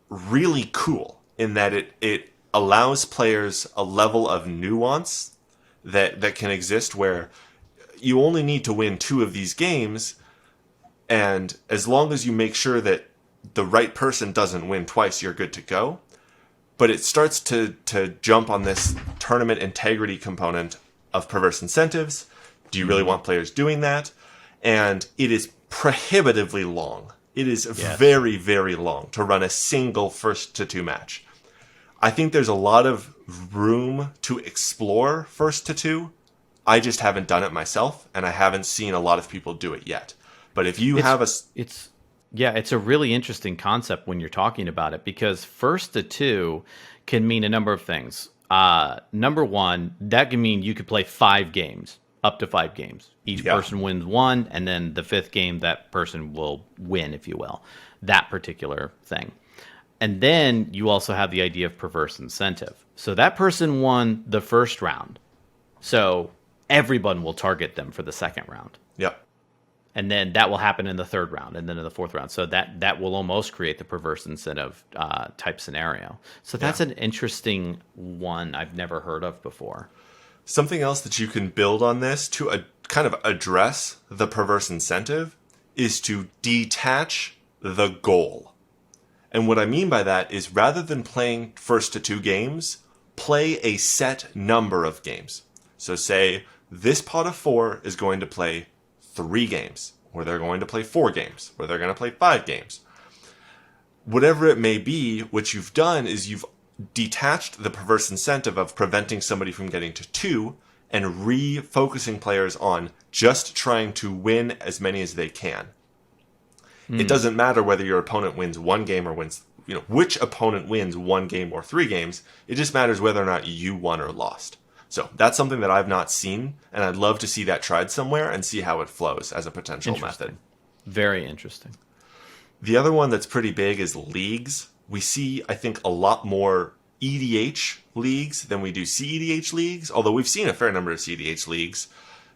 Speaker 1: really cool in that it allows players a level of nuance that can exist where you only need to win two of these games, and as long as you make sure that the right person doesn't win twice, you're good to go. But it starts to jump on this tournament integrity component of perverse incentives. Do you really want players doing that? And it is prohibitively long. It is very, very long to run a single first to two match. I think there's a lot of room to explore first to two. I just haven't done it myself, and I haven't seen a lot of people do it yet. But if you
Speaker 2: it's a really interesting concept when you're talking about it, because first to two can mean a number of things. Number one, that can mean you could play 5 games, up to 5 games. Each person wins one, and then the 5th game, that person will win, if you will, that particular thing. And then you also have the idea of perverse incentive. So that person won the first round. So everyone will target them for the second round.
Speaker 1: Yep.
Speaker 2: And then that will happen in the 3rd round and then in the 4th round. So that will almost create the perverse incentive type scenario. So that's an interesting one I've never heard of before.
Speaker 1: Something else that you can build on this to kind of address the perverse incentive is to detach the goal. And what I mean by that is rather than playing first to two games, play a set number of games. So say this pot of 4 is going to play 3 games, or they're going to play 4 games, or they're going to play 5 games. Whatever it may be, what you've done is you've detached the perverse incentive of preventing somebody from getting to 2 and refocusing players on just trying to win as many as they can. It doesn't matter whether your opponent wins 1 game or wins, which opponent wins 1 game or 3 games. It just matters whether or not you won or lost. So that's something that I've not seen, and I'd love to see that tried somewhere and see how it flows as a potential method.
Speaker 2: Very interesting.
Speaker 1: The other one that's pretty big is leagues. We see, I think, a lot more EDH leagues than we do cEDH leagues, although we've seen a fair number of cEDH leagues.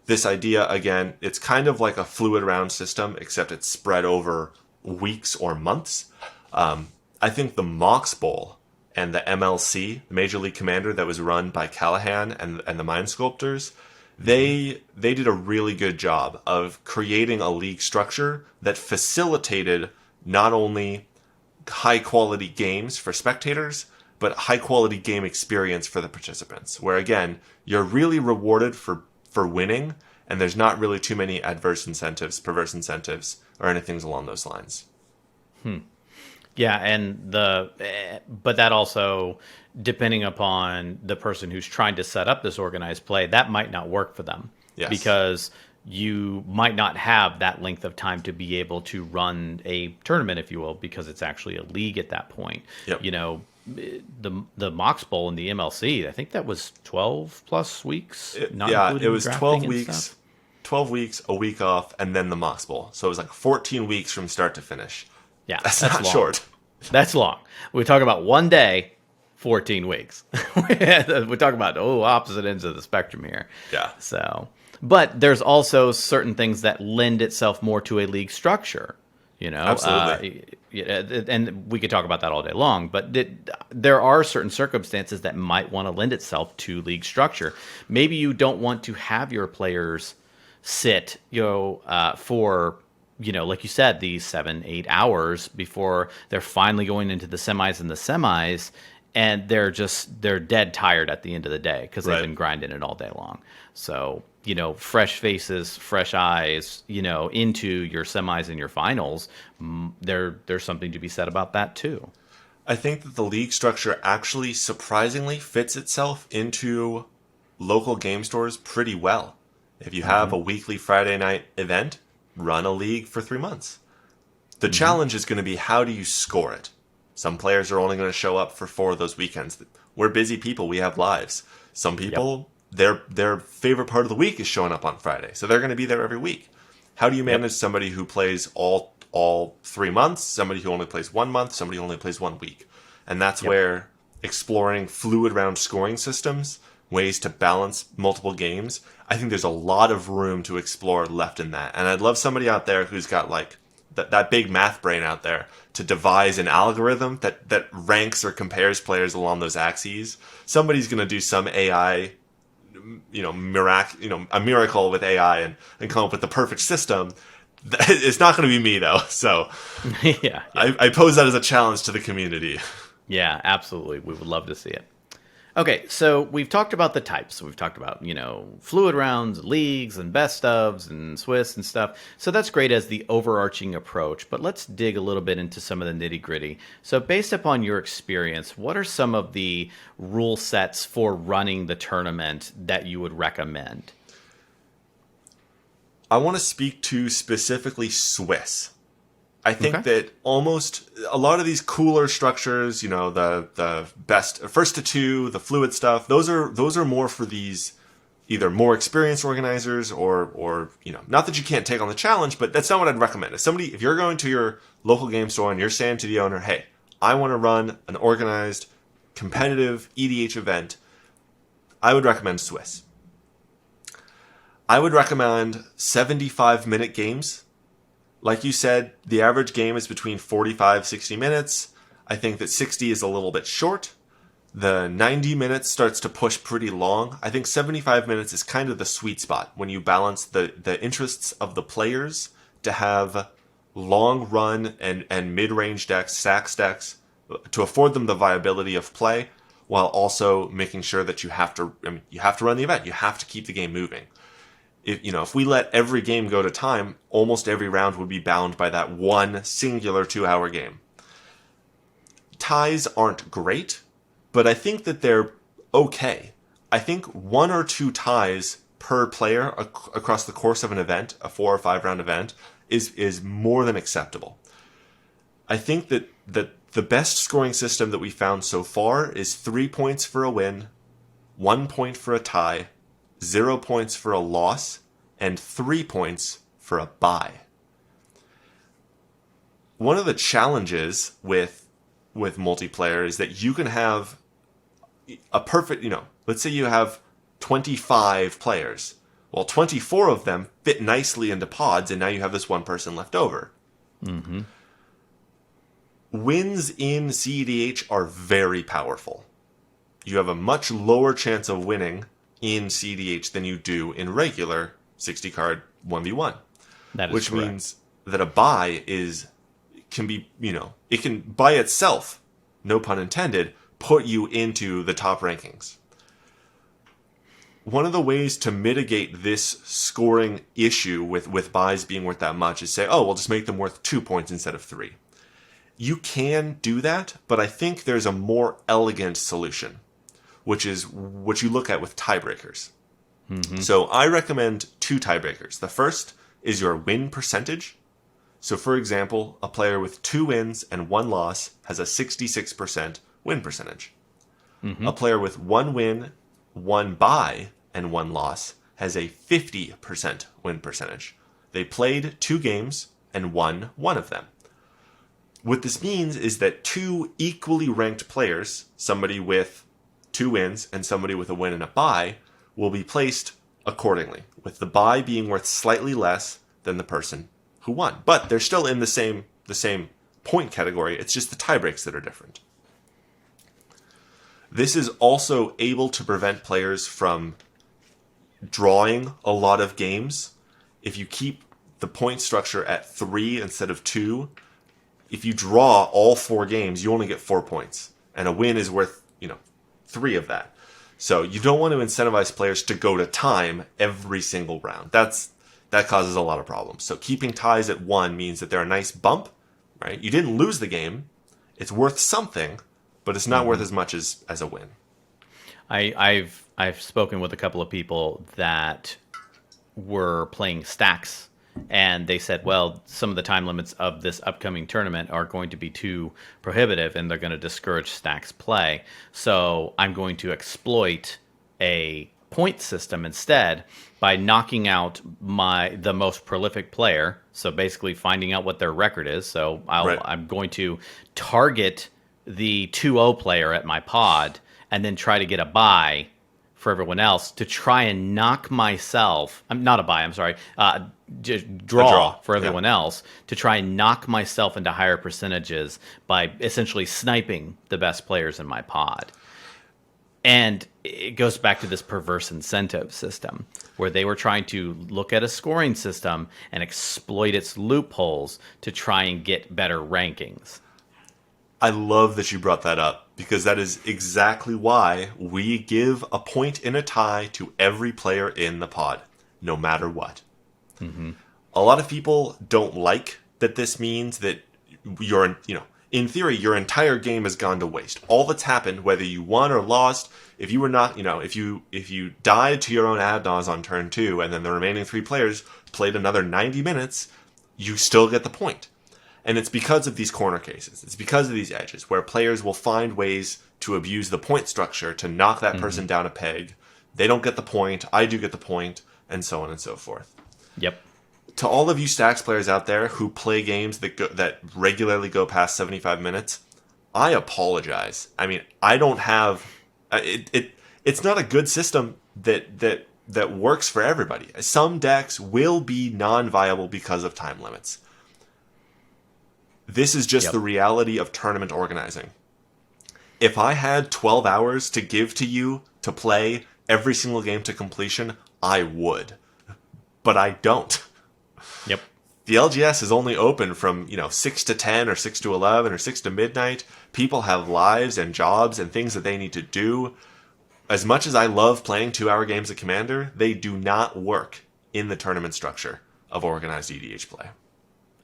Speaker 1: This idea, again, it's kind of like a fluid round system, except it's spread over weeks or months. I think the Mox Bowl and the MLC, the Major League Commander that was run by Callahan and the Mind Sculptors, they did a really good job of creating a league structure that facilitated not only high-quality games for spectators, but high-quality game experience for the participants, where, again, you're really rewarded for winning, and there's not really too many adverse incentives, perverse incentives, or anything along those lines.
Speaker 2: Yeah, and but that also, depending upon the person who's trying to set up this organized play, that might not work for them.
Speaker 1: Yes.
Speaker 2: Because you might not have that length of time to be able to run a tournament, if you will, because it's actually a league at that point.
Speaker 1: Yep.
Speaker 2: The Mox Bowl and the MLC, I think that was 12 plus weeks.
Speaker 1: It was 12 weeks. 12 weeks, a week off, and then the Mox Bowl. So it was like 14 weeks from start to finish.
Speaker 2: Yeah,
Speaker 1: that's not
Speaker 2: long.
Speaker 1: short.
Speaker 2: That's long. We talk about one day, 14 weeks. We talk about opposite ends of the spectrum here.
Speaker 1: Yeah.
Speaker 2: So, but there's also certain things that lend itself more to a league structure.
Speaker 1: Absolutely.
Speaker 2: And we could talk about that all day long. But there are certain circumstances that might want to lend itself to league structure. Maybe you don't want to have your players sit, for, like you said, these 7-8 hours before they're finally going into the semis and the semis, and they're dead tired at the end of the day because they've been grinding it all day long. So, fresh faces, fresh eyes, into your semis and your finals, there's something to be said about that too.
Speaker 1: I think that the league structure actually surprisingly fits itself into local game stores pretty well. If you have a weekly Friday night event, run a league for 3 months. The challenge is going to be, how do you score it? Some players are only going to show up for 4 of those weekends. We're busy people. We have lives. Some people, their favorite part of the week is showing up on Friday, so they're going to be there every week. How do you manage somebody who plays all all 3 months, somebody who only plays 1 month, somebody who only plays 1 week. And that's
Speaker 2: Yep.
Speaker 1: where exploring fluid round scoring systems, ways to balance multiple games, I think there's a lot of room to explore left in that. And I'd love somebody out there who's got like that big math brain out there to devise an algorithm that ranks or compares players along those axes. Somebody's going to do some AI, a miracle with AI and come up with the perfect system. It's not going to be me though. So
Speaker 2: Yeah. Yeah.
Speaker 1: I pose that as a challenge to the community.
Speaker 2: Yeah, absolutely. We would love to see it. Okay, so we've talked about the types. We've talked about, fluid rounds, leagues, and best ofs, and Swiss and stuff. So that's great as the overarching approach, but let's dig a little bit into some of the nitty gritty. So based upon your experience, what are some of the rule sets for running the tournament that you would recommend?
Speaker 1: I want to speak to specifically Swiss. I think
Speaker 2: Okay.
Speaker 1: that almost a lot of these cooler structures, the best first to two, the fluid stuff, those are more for these either more experienced organizers or not that you can't take on the challenge, but that's not what I'd recommend. If you're going to your local game store and you're saying to the owner, hey, I want to run an organized, competitive EDH event, I would recommend Swiss. I would recommend 75-minute games. Like you said, the average game is between 45, 60 minutes. I think that 60 is a little bit short. The 90 minutes starts to push pretty long. I think 75 minutes is kind of the sweet spot when you balance the interests of the players to have long run and mid-range decks, stacks decks, to afford them the viability of play, while also making sure that you have to run the event. You have to keep the game moving. If we let every game go to time, almost every round would be bound by that one singular 2-hour game. Ties aren't great, but I think that they're okay. I think 1 or 2 ties per player across the course of an event, a 4 or 5 round event, is more than acceptable. I think that the best scoring system that we found so far is 3 points for a win, 1 point for a tie, 0 points for a loss, and 3 points for a bye. One of the challenges with multiplayer is that you can have a perfect, let's say you have 25 players. Well, 24 of them fit nicely into pods, and now you have this one person left over.
Speaker 2: Mm-hmm.
Speaker 1: Wins in cEDH are very powerful. You have a much lower chance of winning in cEDH than you do in regular 60 card 1v1.
Speaker 2: That is
Speaker 1: Which
Speaker 2: correct.
Speaker 1: means that a bye can be, it can by itself, no pun intended, put you into the top rankings. One of the ways to mitigate this scoring issue with buys being worth that much is say, oh, we'll just make them worth 2 points instead of 3. You can do that, but I think there's a more elegant solution, which is what you look at with tiebreakers.
Speaker 2: Mm-hmm.
Speaker 1: So I recommend 2 tiebreakers. The first is your win percentage. So for example, a player with 2 wins and 1 loss has a 66% win percentage.
Speaker 2: Mm-hmm.
Speaker 1: A player with 1 win, 1 bye, and 1 loss has a 50% win percentage. They played 2 games and won 1 of them. What this means is that 2 equally ranked players, somebody with 2 wins and somebody with a win and a bye, will be placed accordingly, with the bye being worth slightly less than the person who won. But they're still in the same point category. It's just the tie breaks that are different. This is also able to prevent players from drawing a lot of games. If you keep the point structure at 3 instead of 2, if you draw all 4 games, you only get 4 points. And a win is worth, 3 of that. So you don't want to incentivize players to go to time every single round. That causes a lot of problems. So keeping ties at 1 means that they're a nice bump, right? You didn't lose the game. It's worth something, but it's not worth as much as a win.
Speaker 2: I've spoken with a couple of people that were playing stacks, and they said, well, some of the time limits of this upcoming tournament are going to be too prohibitive, and they're going to discourage stacks play. So I'm going to exploit a point system instead by knocking out the most prolific player. So basically finding out what their record is. So
Speaker 1: Right.
Speaker 2: I'm going to target the 2-0 player at my pod and then try to get a bye for everyone else to try and knock myself. I'm not a bye. I'm sorry. Just draw for everyone else to try and knock myself into higher percentages by essentially sniping the best players in my pod. And it goes back to this perverse incentive system where they were trying to look at a scoring system and exploit its loopholes to try and get better rankings.
Speaker 1: I love that you brought that up because that is exactly why we give a point in a tie to every player in the pod, no matter what. Mm-hmm. A lot of people don't like that this means that in theory, your entire game has gone to waste. All that's happened, whether you won or lost, if you were not, if you died to your own ad-nauseam on turn 2 and then the remaining 3 players played another 90 minutes, you still get the point. And it's because of these corner cases. It's because of these edges where players will find ways to abuse the point structure to knock that person down a peg. They don't get the point. I do get the point, and so on and so forth.
Speaker 2: Yep.
Speaker 1: To all of you Stacks players out there who play games that regularly go past 75 minutes, I apologize. I mean, I don't have it's not a good system that works for everybody. Some decks will be non-viable because of time limits. This is just the reality of tournament organizing. If I had 12 hours to give to you to play every single game to completion, I would. But I don't.
Speaker 2: Yep.
Speaker 1: The LGS is only open from, 6 to 10 or 6 to 11 or 6 to midnight. People have lives and jobs and things that they need to do. As much as I love playing 2-hour games of Commander, they do not work in the tournament structure of organized EDH play.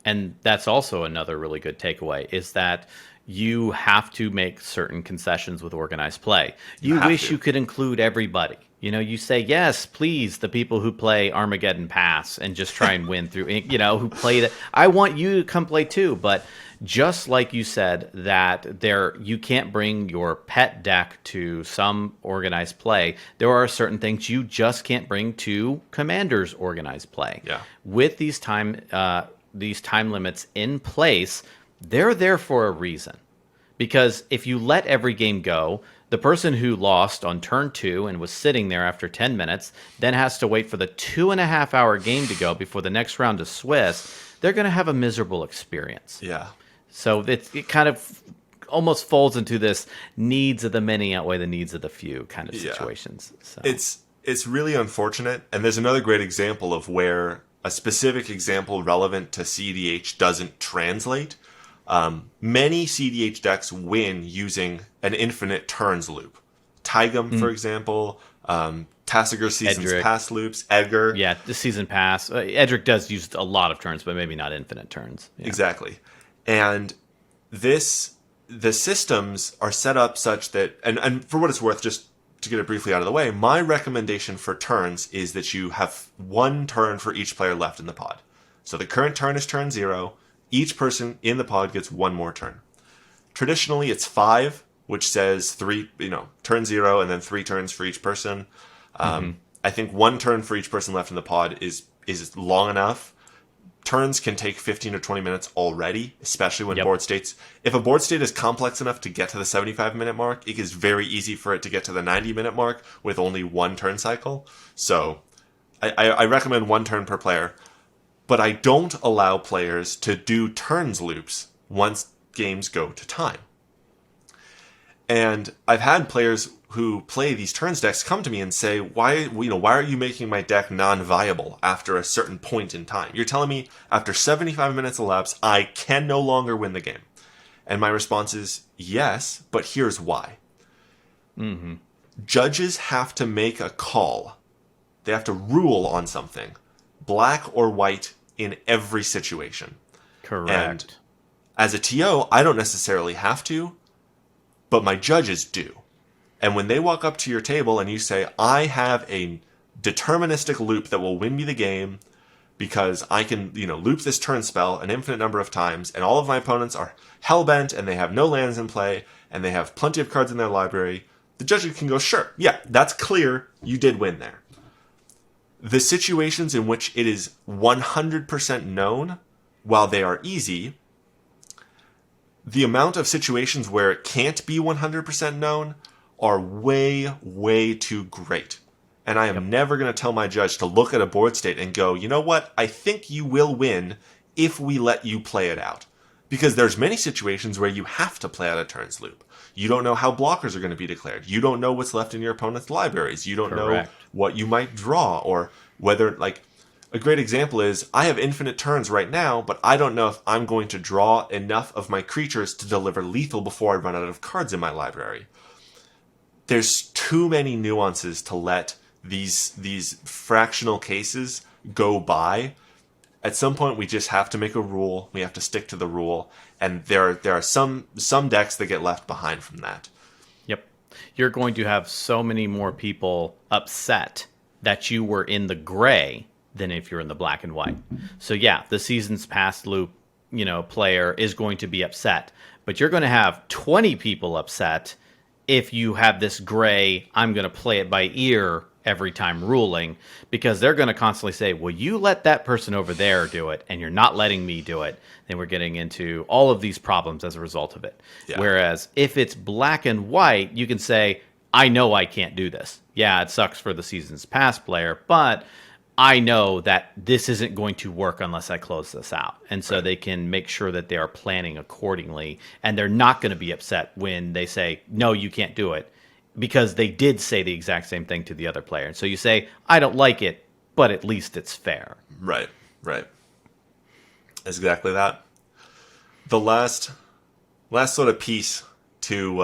Speaker 2: And that's also another really good takeaway is that you have to make certain concessions with organized play. You wish you could include everybody. You say, yes, please, the people who play Armageddon Pass and just try and win through, who play that. I want you to come play too. But just like you said, that you can't bring your pet deck to some organized play. There are certain things you just can't bring to Commander's organized play.
Speaker 1: Yeah.
Speaker 2: With these time limits in place, they're there for a reason. Because if you let every game go, the person who lost on turn 2 and was sitting there after 10 minutes then has to wait for the 2.5-hour game to go before the next round is Swiss. They're going to have a miserable experience.
Speaker 1: Yeah.
Speaker 2: So it kind of almost folds into this needs of the many outweigh the needs of the few kind of situations. So.
Speaker 1: It's really unfortunate. And there's another great example of where a specific example relevant to cEDH doesn't translate. Many cEDH decks win using an infinite turns loop. Taigam, for example, Tassiger Season's
Speaker 2: Edric.
Speaker 1: Pass loops, Edgar.
Speaker 2: Yeah, the Season Pass. Edric does use a lot of turns, but maybe not infinite turns. Yeah.
Speaker 1: Exactly. And the systems are set up such that, and for what it's worth, just to get it briefly out of the way, my recommendation for turns is that you have one turn for each player left in the pod. So the current turn is turn 0. Each person in the pod gets one more turn. Traditionally, it's 5, which says 3, turn 0 and then 3 turns for each person. I think one turn for each person left in the pod is long enough. Turns can take 15 or 20 minutes already, especially when board states. If a board state is complex enough to get to the 75-minute mark, it is very easy for it to get to the 90-minute mark with only one turn cycle. So I recommend one turn per player. But I don't allow players to do turns loops once games go to time. And I've had players who play these turns decks come to me and say, why are you making my deck non-viable after a certain point in time? You're telling me after 75 minutes elapse, I can no longer win the game. And my response is, yes, but here's why. Judges have to make a call. They have to rule on something, black or white, in every situation.
Speaker 2: Correct.
Speaker 1: And as a TO, I don't necessarily have to, but my judges do. And when they walk up to your table and you say, I have a deterministic loop that will win me the game because I can, loop this turn spell an infinite number of times, and all of my opponents are hellbent and they have no lands in play and they have plenty of cards in their library, the the judge can go, sure, yeah, that's clear, you did win there. The situations in which it is 100% known, while they are easy, the amount of situations where it can't be 100% known are way, way too great. And I am never going to tell my judge to look at a board state and go, you know what, I think you will win if we let you play it out. Because there's many situations where you have to play out a turns loop. You don't know how blockers are going to be declared. You don't know what's left in your opponent's libraries. You don't know what you might draw, or whether, like, a great example is, I have infinite turns right now, but I don't know if I'm going to draw enough of my creatures to deliver lethal before I run out of cards in my library. There's too many nuances to let these fractional cases go by. At some point, we just have to make a rule. We have to stick to the rule. And there are some decks that get left behind from that.
Speaker 2: Yep. You're going to have so many more people upset that you were in the gray than if you're in the black and white. So yeah, the season's past loop, player is going to be upset. But you're going to have 20 people upset if you have this gray, I'm going to play it by ear every time ruling, because they're going to constantly say, well, you let that person over there do it, and you're not letting me do it. Then we're getting into all of these problems as a result of it. Yeah. Whereas if it's black and white, you can say, I know I can't do this. Yeah, it sucks for the season's past player, but I know that this isn't going to work unless I close this out. And so they can make sure that they are planning accordingly, and they're not going to be upset when they say, no, you can't do it, because they did say the exact same thing to the other player. And so you say, I don't like it, but at least it's fair.
Speaker 1: Right. Exactly that. The last sort of piece to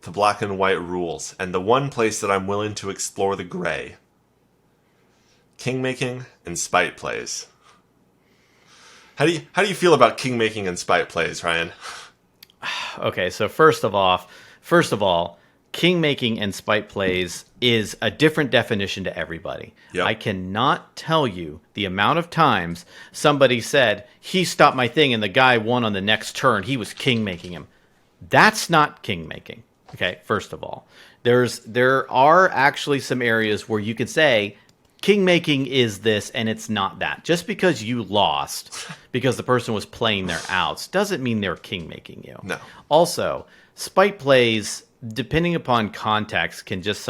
Speaker 1: the black and white rules, and the one place that I'm willing to explore the gray: Kingmaking and spite plays. How do you feel about Kingmaking and spite plays, Ryan?
Speaker 2: Okay, so first of all, Kingmaking and spite plays is a different definition to everybody. Yep. I cannot tell you the amount of times somebody said, he stopped my thing and the guy won on the next turn. He was kingmaking him. That's not kingmaking. Okay, first of all. There are actually some areas where you could say, kingmaking is this and it's not that. Just because you lost because the person was playing their outs doesn't mean they're kingmaking you.
Speaker 1: No.
Speaker 2: Also, spite plays, depending upon context, can just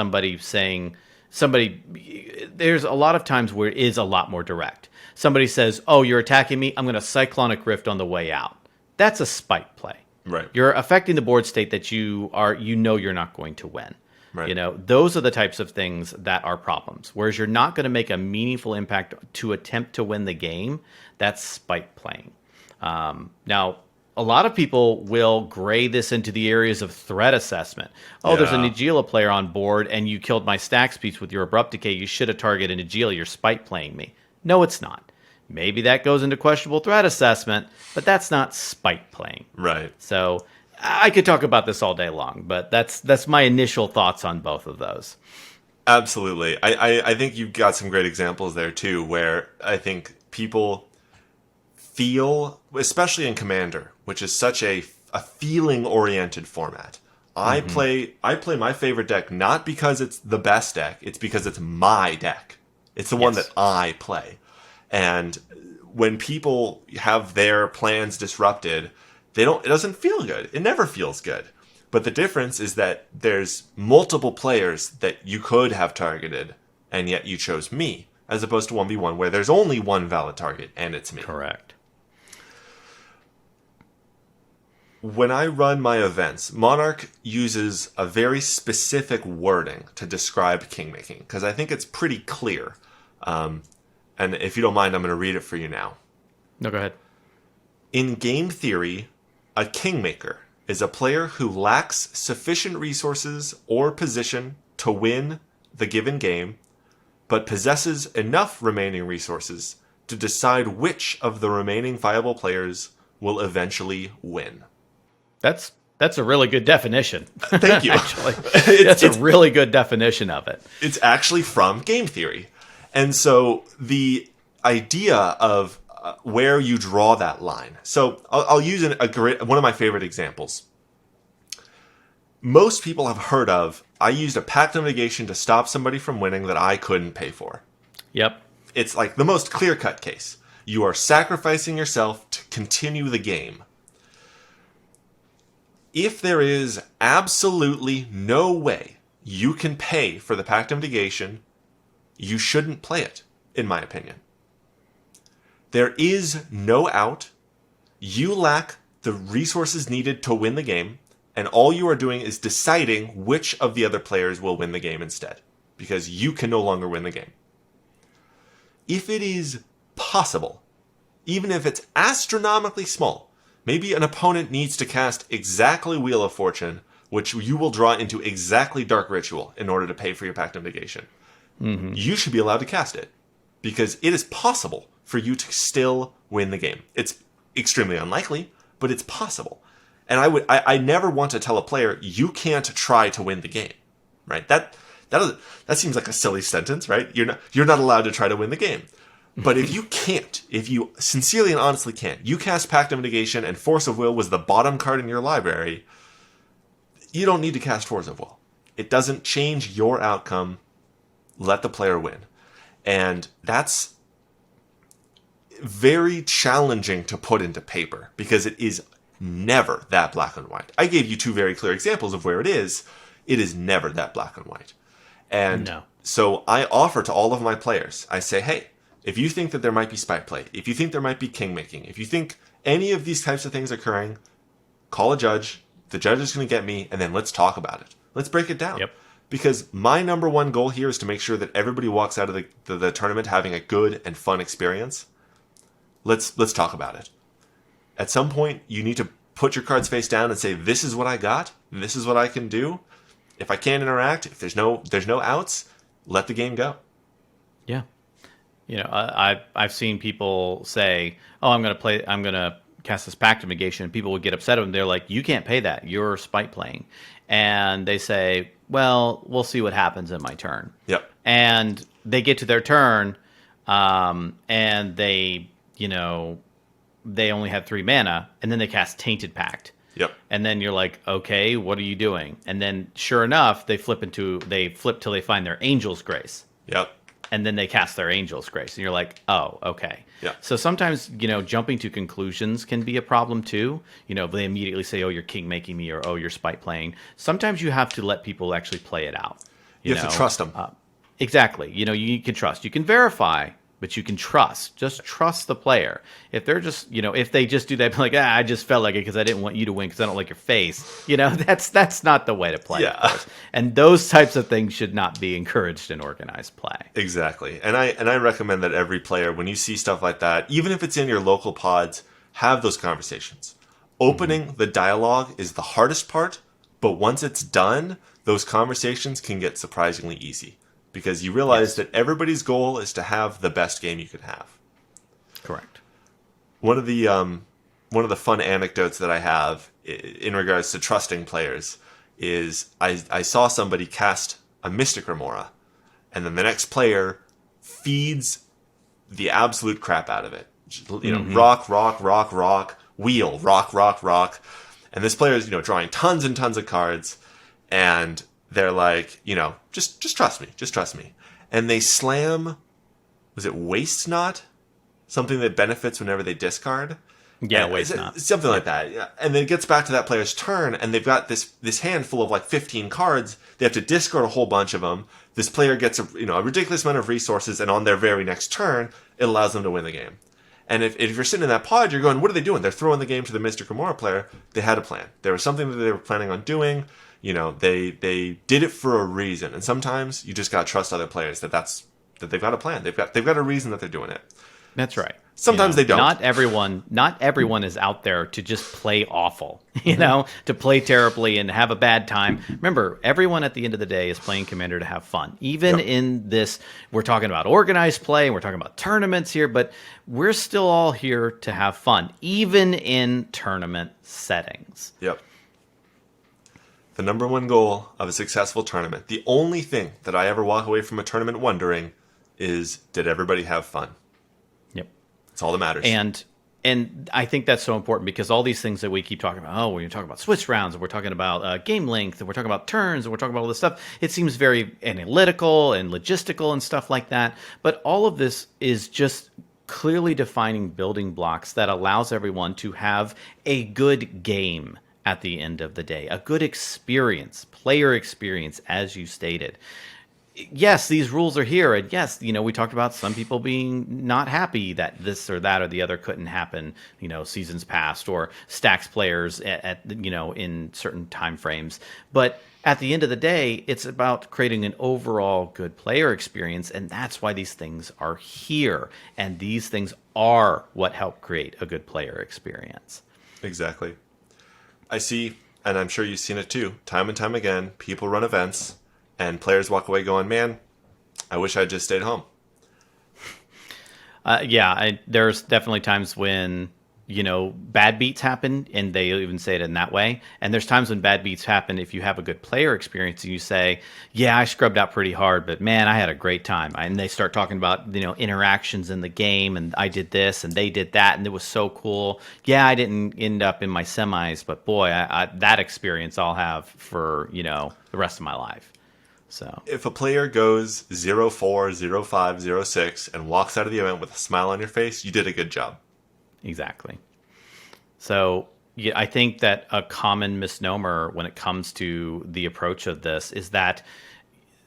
Speaker 2: there's a lot of times where it is a lot more direct. Somebody says, oh, you're attacking me, I'm going to Cyclonic Rift on the way out. That's a spite play.
Speaker 1: Right.
Speaker 2: You're affecting the board state that you're not going to win. Right. Those are the types of things that are problems. Whereas you're not going to make a meaningful impact to attempt to win the game. That's spite playing. Now, a lot of people will gray this into the areas of threat assessment. Oh, there's a Nagila player on board, and you killed my stacks piece with your Abrupt Decay. You should have targeted Nagila. You're spite playing me. No, it's not. Maybe that goes into questionable threat assessment, but that's not spite playing.
Speaker 1: Right.
Speaker 2: So I could talk about this all day long, but that's my initial thoughts on both of those.
Speaker 1: Absolutely. I think you've got some great examples there, too, where I think people feel, especially in Commander, which is such a feeling-oriented format. I play my favorite deck not because it's the best deck, it's because it's my deck. It's the one that I play. And when people have their plans disrupted, it doesn't feel good. It never feels good. But the difference is that there's multiple players that you could have targeted, and yet you chose me, as opposed to 1v1 where there's only one valid target, and it's me.
Speaker 2: Correct.
Speaker 1: When I run my events, Monarch uses a very specific wording to describe kingmaking, because I think it's pretty clear. And if you don't mind, I'm going to read it for you now.
Speaker 2: No, go ahead.
Speaker 1: In game theory, a kingmaker is a player who lacks sufficient resources or position to win the given game, but possesses enough remaining resources to decide which of the remaining viable players will eventually win.
Speaker 2: That's a really good definition.
Speaker 1: Thank you.
Speaker 2: Actually, that's a really good definition of it.
Speaker 1: It's actually from game theory. And so the idea of where you draw that line. So I'll use one of my favorite examples. most people have heard of, I used a pact of negation to stop somebody from winning that I couldn't pay for.
Speaker 2: Yep.
Speaker 1: It's like the most clear-cut case. You are sacrificing yourself to continue the game. If there is absolutely no way you can pay for the pact of negation, you shouldn't play it, in my opinion. There is no out. You lack the resources needed to win the game, and all you are doing is deciding which of the other players will win the game instead, because you can no longer win the game. If it is possible, even if it's astronomically small, maybe an opponent needs to cast exactly Wheel of Fortune, which you will draw into exactly Dark Ritual in order to pay for your Pact of Negation. You should be allowed to cast it, because it is possible for you to still win the game. It's extremely unlikely, but it's possible. And I never want to tell a player, you can't try to win the game, right? That seems like a silly sentence, right? You're not allowed to try to win the game. But if you can't, if you sincerely and honestly can't, you cast Pact of Negation and Force of Will was the bottom card in your library, you don't need to cast Force of Will. It doesn't change your outcome. Let the player win. And that's very challenging to put into paper because it is never that black and white. I gave you two very clear examples of where it is. It is never that black and white. And so I offer to all of my players, I say, hey, if you think that there might be spite play, if you think there might be kingmaking, if you think any of these types of things occurring, call a judge. The judge is going to get me, and then let's talk about it. Let's break it down.
Speaker 2: Yep.
Speaker 1: Because my number one goal here is to make sure that everybody walks out of the tournament having a good and fun experience. Let's talk about it. At some point, you need to put your cards face down and say, this is what I got. This is what I can do. If I can't interact, if there's no outs, let the game go.
Speaker 2: Yeah. You know, I've seen people say, oh, I'm going to cast this Pact of Negation, and people would get upset with them. They're like, you can't pay that. You're spite playing. And they say, well, we'll see what happens in my turn.
Speaker 1: Yep.
Speaker 2: And they get to their turn, and they only have 3 mana, and then they cast Tainted Pact.
Speaker 1: Yep.
Speaker 2: And then you're like, okay, what are you doing? And then sure enough, they flip till they find their Angel's Grace.
Speaker 1: Yep.
Speaker 2: And then they cast their Angel's Grace. And you're like, oh, okay.
Speaker 1: Yeah.
Speaker 2: So sometimes, jumping to conclusions can be a problem too. They immediately say, oh, you're kingmaking me, or oh, you're spite playing. Sometimes you have to let people actually play it out.
Speaker 1: You have to trust them.
Speaker 2: Exactly. You can trust. You can verify, but you can trust. Just trust the player. If they're just, if they just do that, like, I just felt like it because I didn't want you to win because I don't like your face. That's not the way to play.
Speaker 1: Yeah.
Speaker 2: And those types of things should not be encouraged in organized play.
Speaker 1: Exactly. And I recommend that every player, when you see stuff like that, even if it's in your local pods, have those conversations. Opening the dialogue is the hardest part, but once it's done, those conversations can get surprisingly easy. Because you realize that everybody's goal is to have the best game you could have.
Speaker 2: Correct.
Speaker 1: One of the fun anecdotes that I have in regards to trusting players is I saw somebody cast a Mystic Remora, and then the next player feeds the absolute crap out of it. Rock, rock, rock, rock, wheel, rock, rock, rock. And this player is, drawing tons and tons of cards, and they're like, just trust me. Just trust me. And they slam, was it Waste Knot? Something that benefits whenever they discard?
Speaker 2: Yeah, Waste Knot.
Speaker 1: Something like that. Yeah. And then it gets back to that player's turn, and they've got this hand full of like 15 cards. They have to discard a whole bunch of them. This player gets a ridiculous amount of resources, and on their very next turn, it allows them to win the game. And if you're sitting in that pod, you're going, what are they doing? They're throwing the game to the Mystic Remora player. They had a plan. There was something that they were planning on doing. They did it for a reason, and sometimes you just gotta trust other players that they've got a plan. They've got a reason that they're doing it.
Speaker 2: That's right.
Speaker 1: Sometimes they don't.
Speaker 2: Not everyone is out there to just play awful. To play terribly and have a bad time. Remember, everyone at the end of the day is playing Commander to have fun. Even in this, we're talking about organized play, and we're talking about tournaments here, but we're still all here to have fun, even in tournament settings.
Speaker 1: Yep. The number one goal of a successful tournament, the only thing that I ever walk away from a tournament wondering is, did everybody have fun?
Speaker 2: Yep.
Speaker 1: That's all that matters.
Speaker 2: And I think that's so important because all these things that we keep talking about, when you're talking about Swiss rounds, and we're talking about game length, and we're talking about turns, and we're talking about all this stuff, it seems very analytical and logistical and stuff like that. But all of this is just clearly defining building blocks that allows everyone to have a good game at the end of the day, a good experience, player experience, as you stated. Yes, these rules are here, and yes, we talked about some people being not happy that this or that or the other couldn't happen, seasons past, or stacks players in certain time frames. But at the end of the day, it's about creating an overall good player experience, and that's why these things are here, and these things are what help create a good player experience.
Speaker 1: Exactly. I see, and I'm sure you've seen it too, time and time again, people run events, and players walk away going, man, I wish I'd just stayed home.
Speaker 2: There's definitely times when, bad beats happen, and they even say it in that way. And there's times when bad beats happen if you have a good player experience and you say, yeah, I scrubbed out pretty hard, but man, I had a great time. And they start talking about, interactions in the game, and I did this and they did that, and it was so cool. Yeah, I didn't end up in my semis, but boy, that experience I'll have for, the rest of my life. So
Speaker 1: if a player goes 0-4, 0-5, 0-6 and walks out of the event with a smile on your face, you did a good job.
Speaker 2: Exactly. So yeah, I think that a common misnomer when it comes to the approach of this is that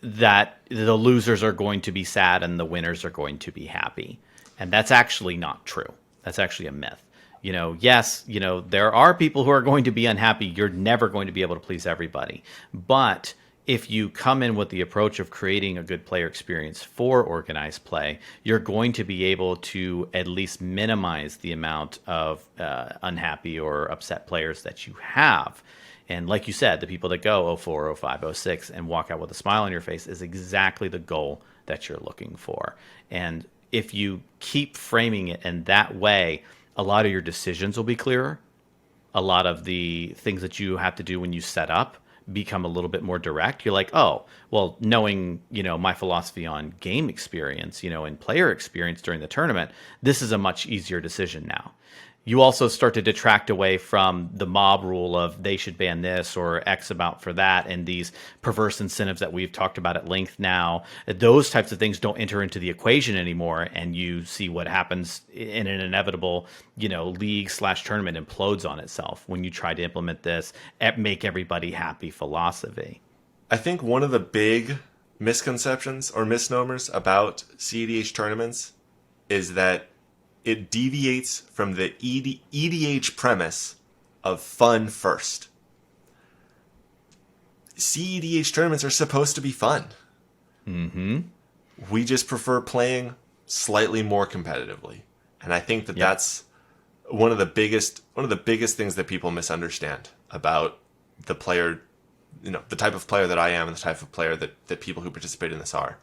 Speaker 2: the losers are going to be sad and the winners are going to be happy. And that's actually not true. That's actually a myth. Yes, there are people who are going to be unhappy. You're never going to be able to please everybody. But if you come in with the approach of creating a good player experience for organized play, you're going to be able to at least minimize the amount of unhappy or upset players that you have. And like you said, the people that go 0-4, 0-5, 0-6 and walk out with a smile on your face is exactly the goal that you're looking for. And if you keep framing it in that way, a lot of your decisions will be clearer. A lot of the things that you have to do when you set up become a little bit more direct. You're like, oh, well, knowing, my philosophy on game experience, and player experience during the tournament, this is a much easier decision now. You also start to detract away from the mob rule of they should ban this or X amount for that, and these perverse incentives that we've talked about at length now. Those types of things don't enter into the equation anymore, and you see what happens in an inevitable, league/tournament implodes on itself when you try to implement this make everybody happy philosophy.
Speaker 1: I think one of the big misconceptions or misnomers about cEDH tournaments is that it deviates from the EDH premise of fun first. cEDH tournaments are supposed to be fun.
Speaker 2: Mm-hmm.
Speaker 1: We just prefer playing slightly more competitively. And I think that that's one of the biggest things that people misunderstand about the player, the type of player that I am and the type of player that people who participate in this are.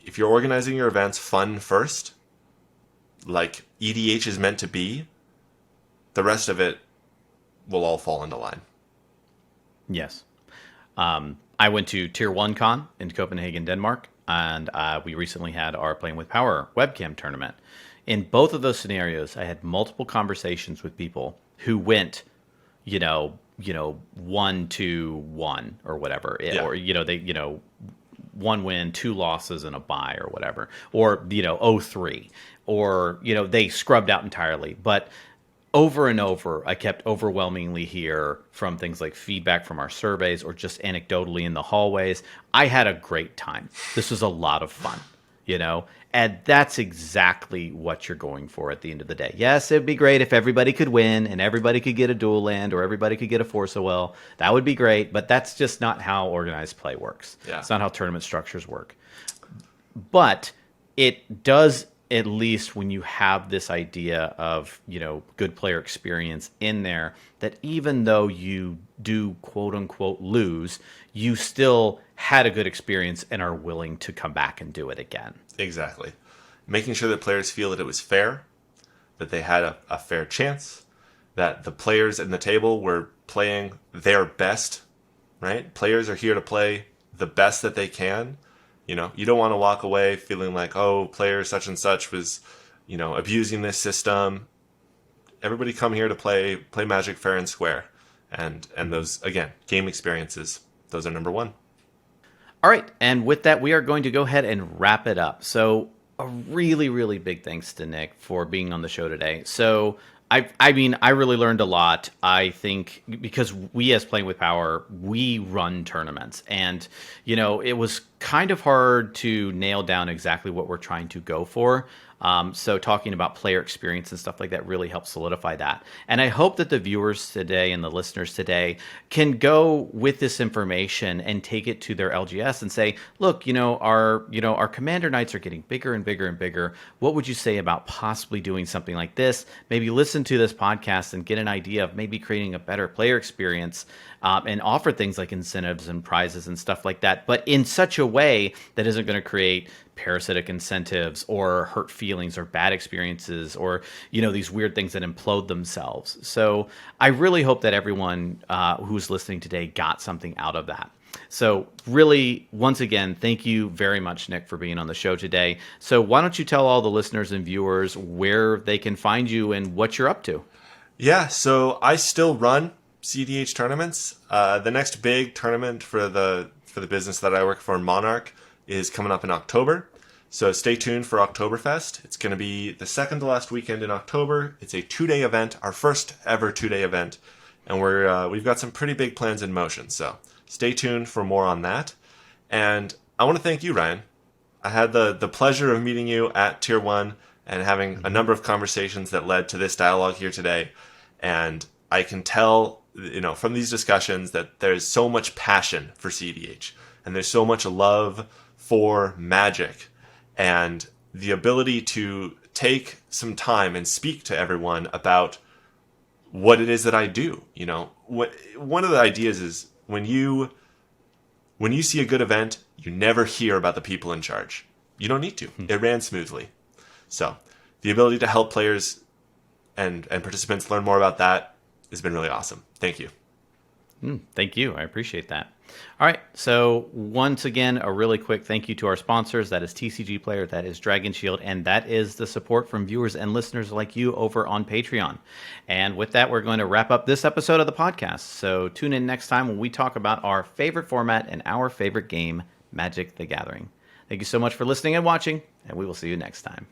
Speaker 1: If you're organizing your events fun first, like EDH is meant to be, the rest of it will all fall into line.
Speaker 2: Yes. I went to Tier 1 Con in Copenhagen, Denmark, and we recently had our Playing with Power webcam tournament. In both of those scenarios, I had multiple conversations with people who went, 1-1 or whatever, or they, 1 win, 2 losses, and a bye or whatever, or 0-3, or they scrubbed out entirely. But over and over, I kept overwhelmingly hear from things like feedback from our surveys or just anecdotally in the hallways. I had a great time. This was a lot of fun, and that's exactly what you're going for at the end of the day. Yes, it'd be great if everybody could win and everybody could get a dual land or everybody could get a Force of Will. That would be great, but that's just not how organized play works.
Speaker 1: Yeah.
Speaker 2: It's not how tournament structures work. But it does, at least when you have this idea of, good player experience in there, that even though you do quote unquote lose, you still had a good experience and are willing to come back and do it again.
Speaker 1: Exactly. Making sure that players feel that it was fair, that they had a fair chance, that the players in the table were playing their best, right? Players are here to play the best that they can. You don't want to walk away feeling like, oh, player such and such was, abusing this system. everybody come here to play Magic fair and square, and those, again, game experiences, those are number one.
Speaker 2: All right, and with that, we are going to go ahead and wrap it up. So, a really, really big thanks to Nick for being on the show today. So, I mean, I really learned a lot. I think because we, as Playing with Power, we run tournaments, and it was kind of hard to nail down exactly what we're trying to go for. So talking about player experience and stuff like that really helps solidify that. And I hope that the viewers today and the listeners today can go with this information and take it to their LGS and say, look, our commander nights are getting bigger and bigger and bigger. What would you say about possibly doing something like this? Maybe listen to this podcast and get an idea of maybe creating a better player experience, and offer things like incentives and prizes and stuff like that, but in such a way that isn't going to create parasitic incentives or hurt feelings or bad experiences or these weird things that implode themselves. So I really hope that everyone who's listening today got something out of that. So really, once again, thank you very much, Nick, for being on the show today. So why don't you tell all the listeners and viewers where they can find you and what you're up to?
Speaker 1: Yeah, so I still run cEDH tournaments. The next big tournament for the business that I work for, Monarch, is coming up in October. So stay tuned for Oktoberfest. It's going to be the second to last weekend in October. It's a 2-day event, our first ever 2-day event, and we've got some pretty big plans in motion. So stay tuned for more on that. And I want to thank you, Ryan. I had the pleasure of meeting you at Tier 1 and having a number of conversations that led to this dialogue here today. And I can tell, from these discussions that there's so much passion for cEDH and there's so much love for Magic, and the ability to take some time and speak to everyone about what it is that I do. One of the ideas is when you see a good event, you never hear about the people in charge. You don't need to. It ran smoothly. So the ability to help players and participants learn more about that has been really awesome. Thank you.
Speaker 2: Thank you. I appreciate that. All right. So once again, a really quick thank you to our sponsors. That is TCG Player, that is Dragon Shield, and that is the support from viewers and listeners like you over on Patreon. And with that, we're going to wrap up this episode of the podcast. So tune in next time when we talk about our favorite format and our favorite game, Magic the Gathering. Thank you so much for listening and watching, and we will see you next time.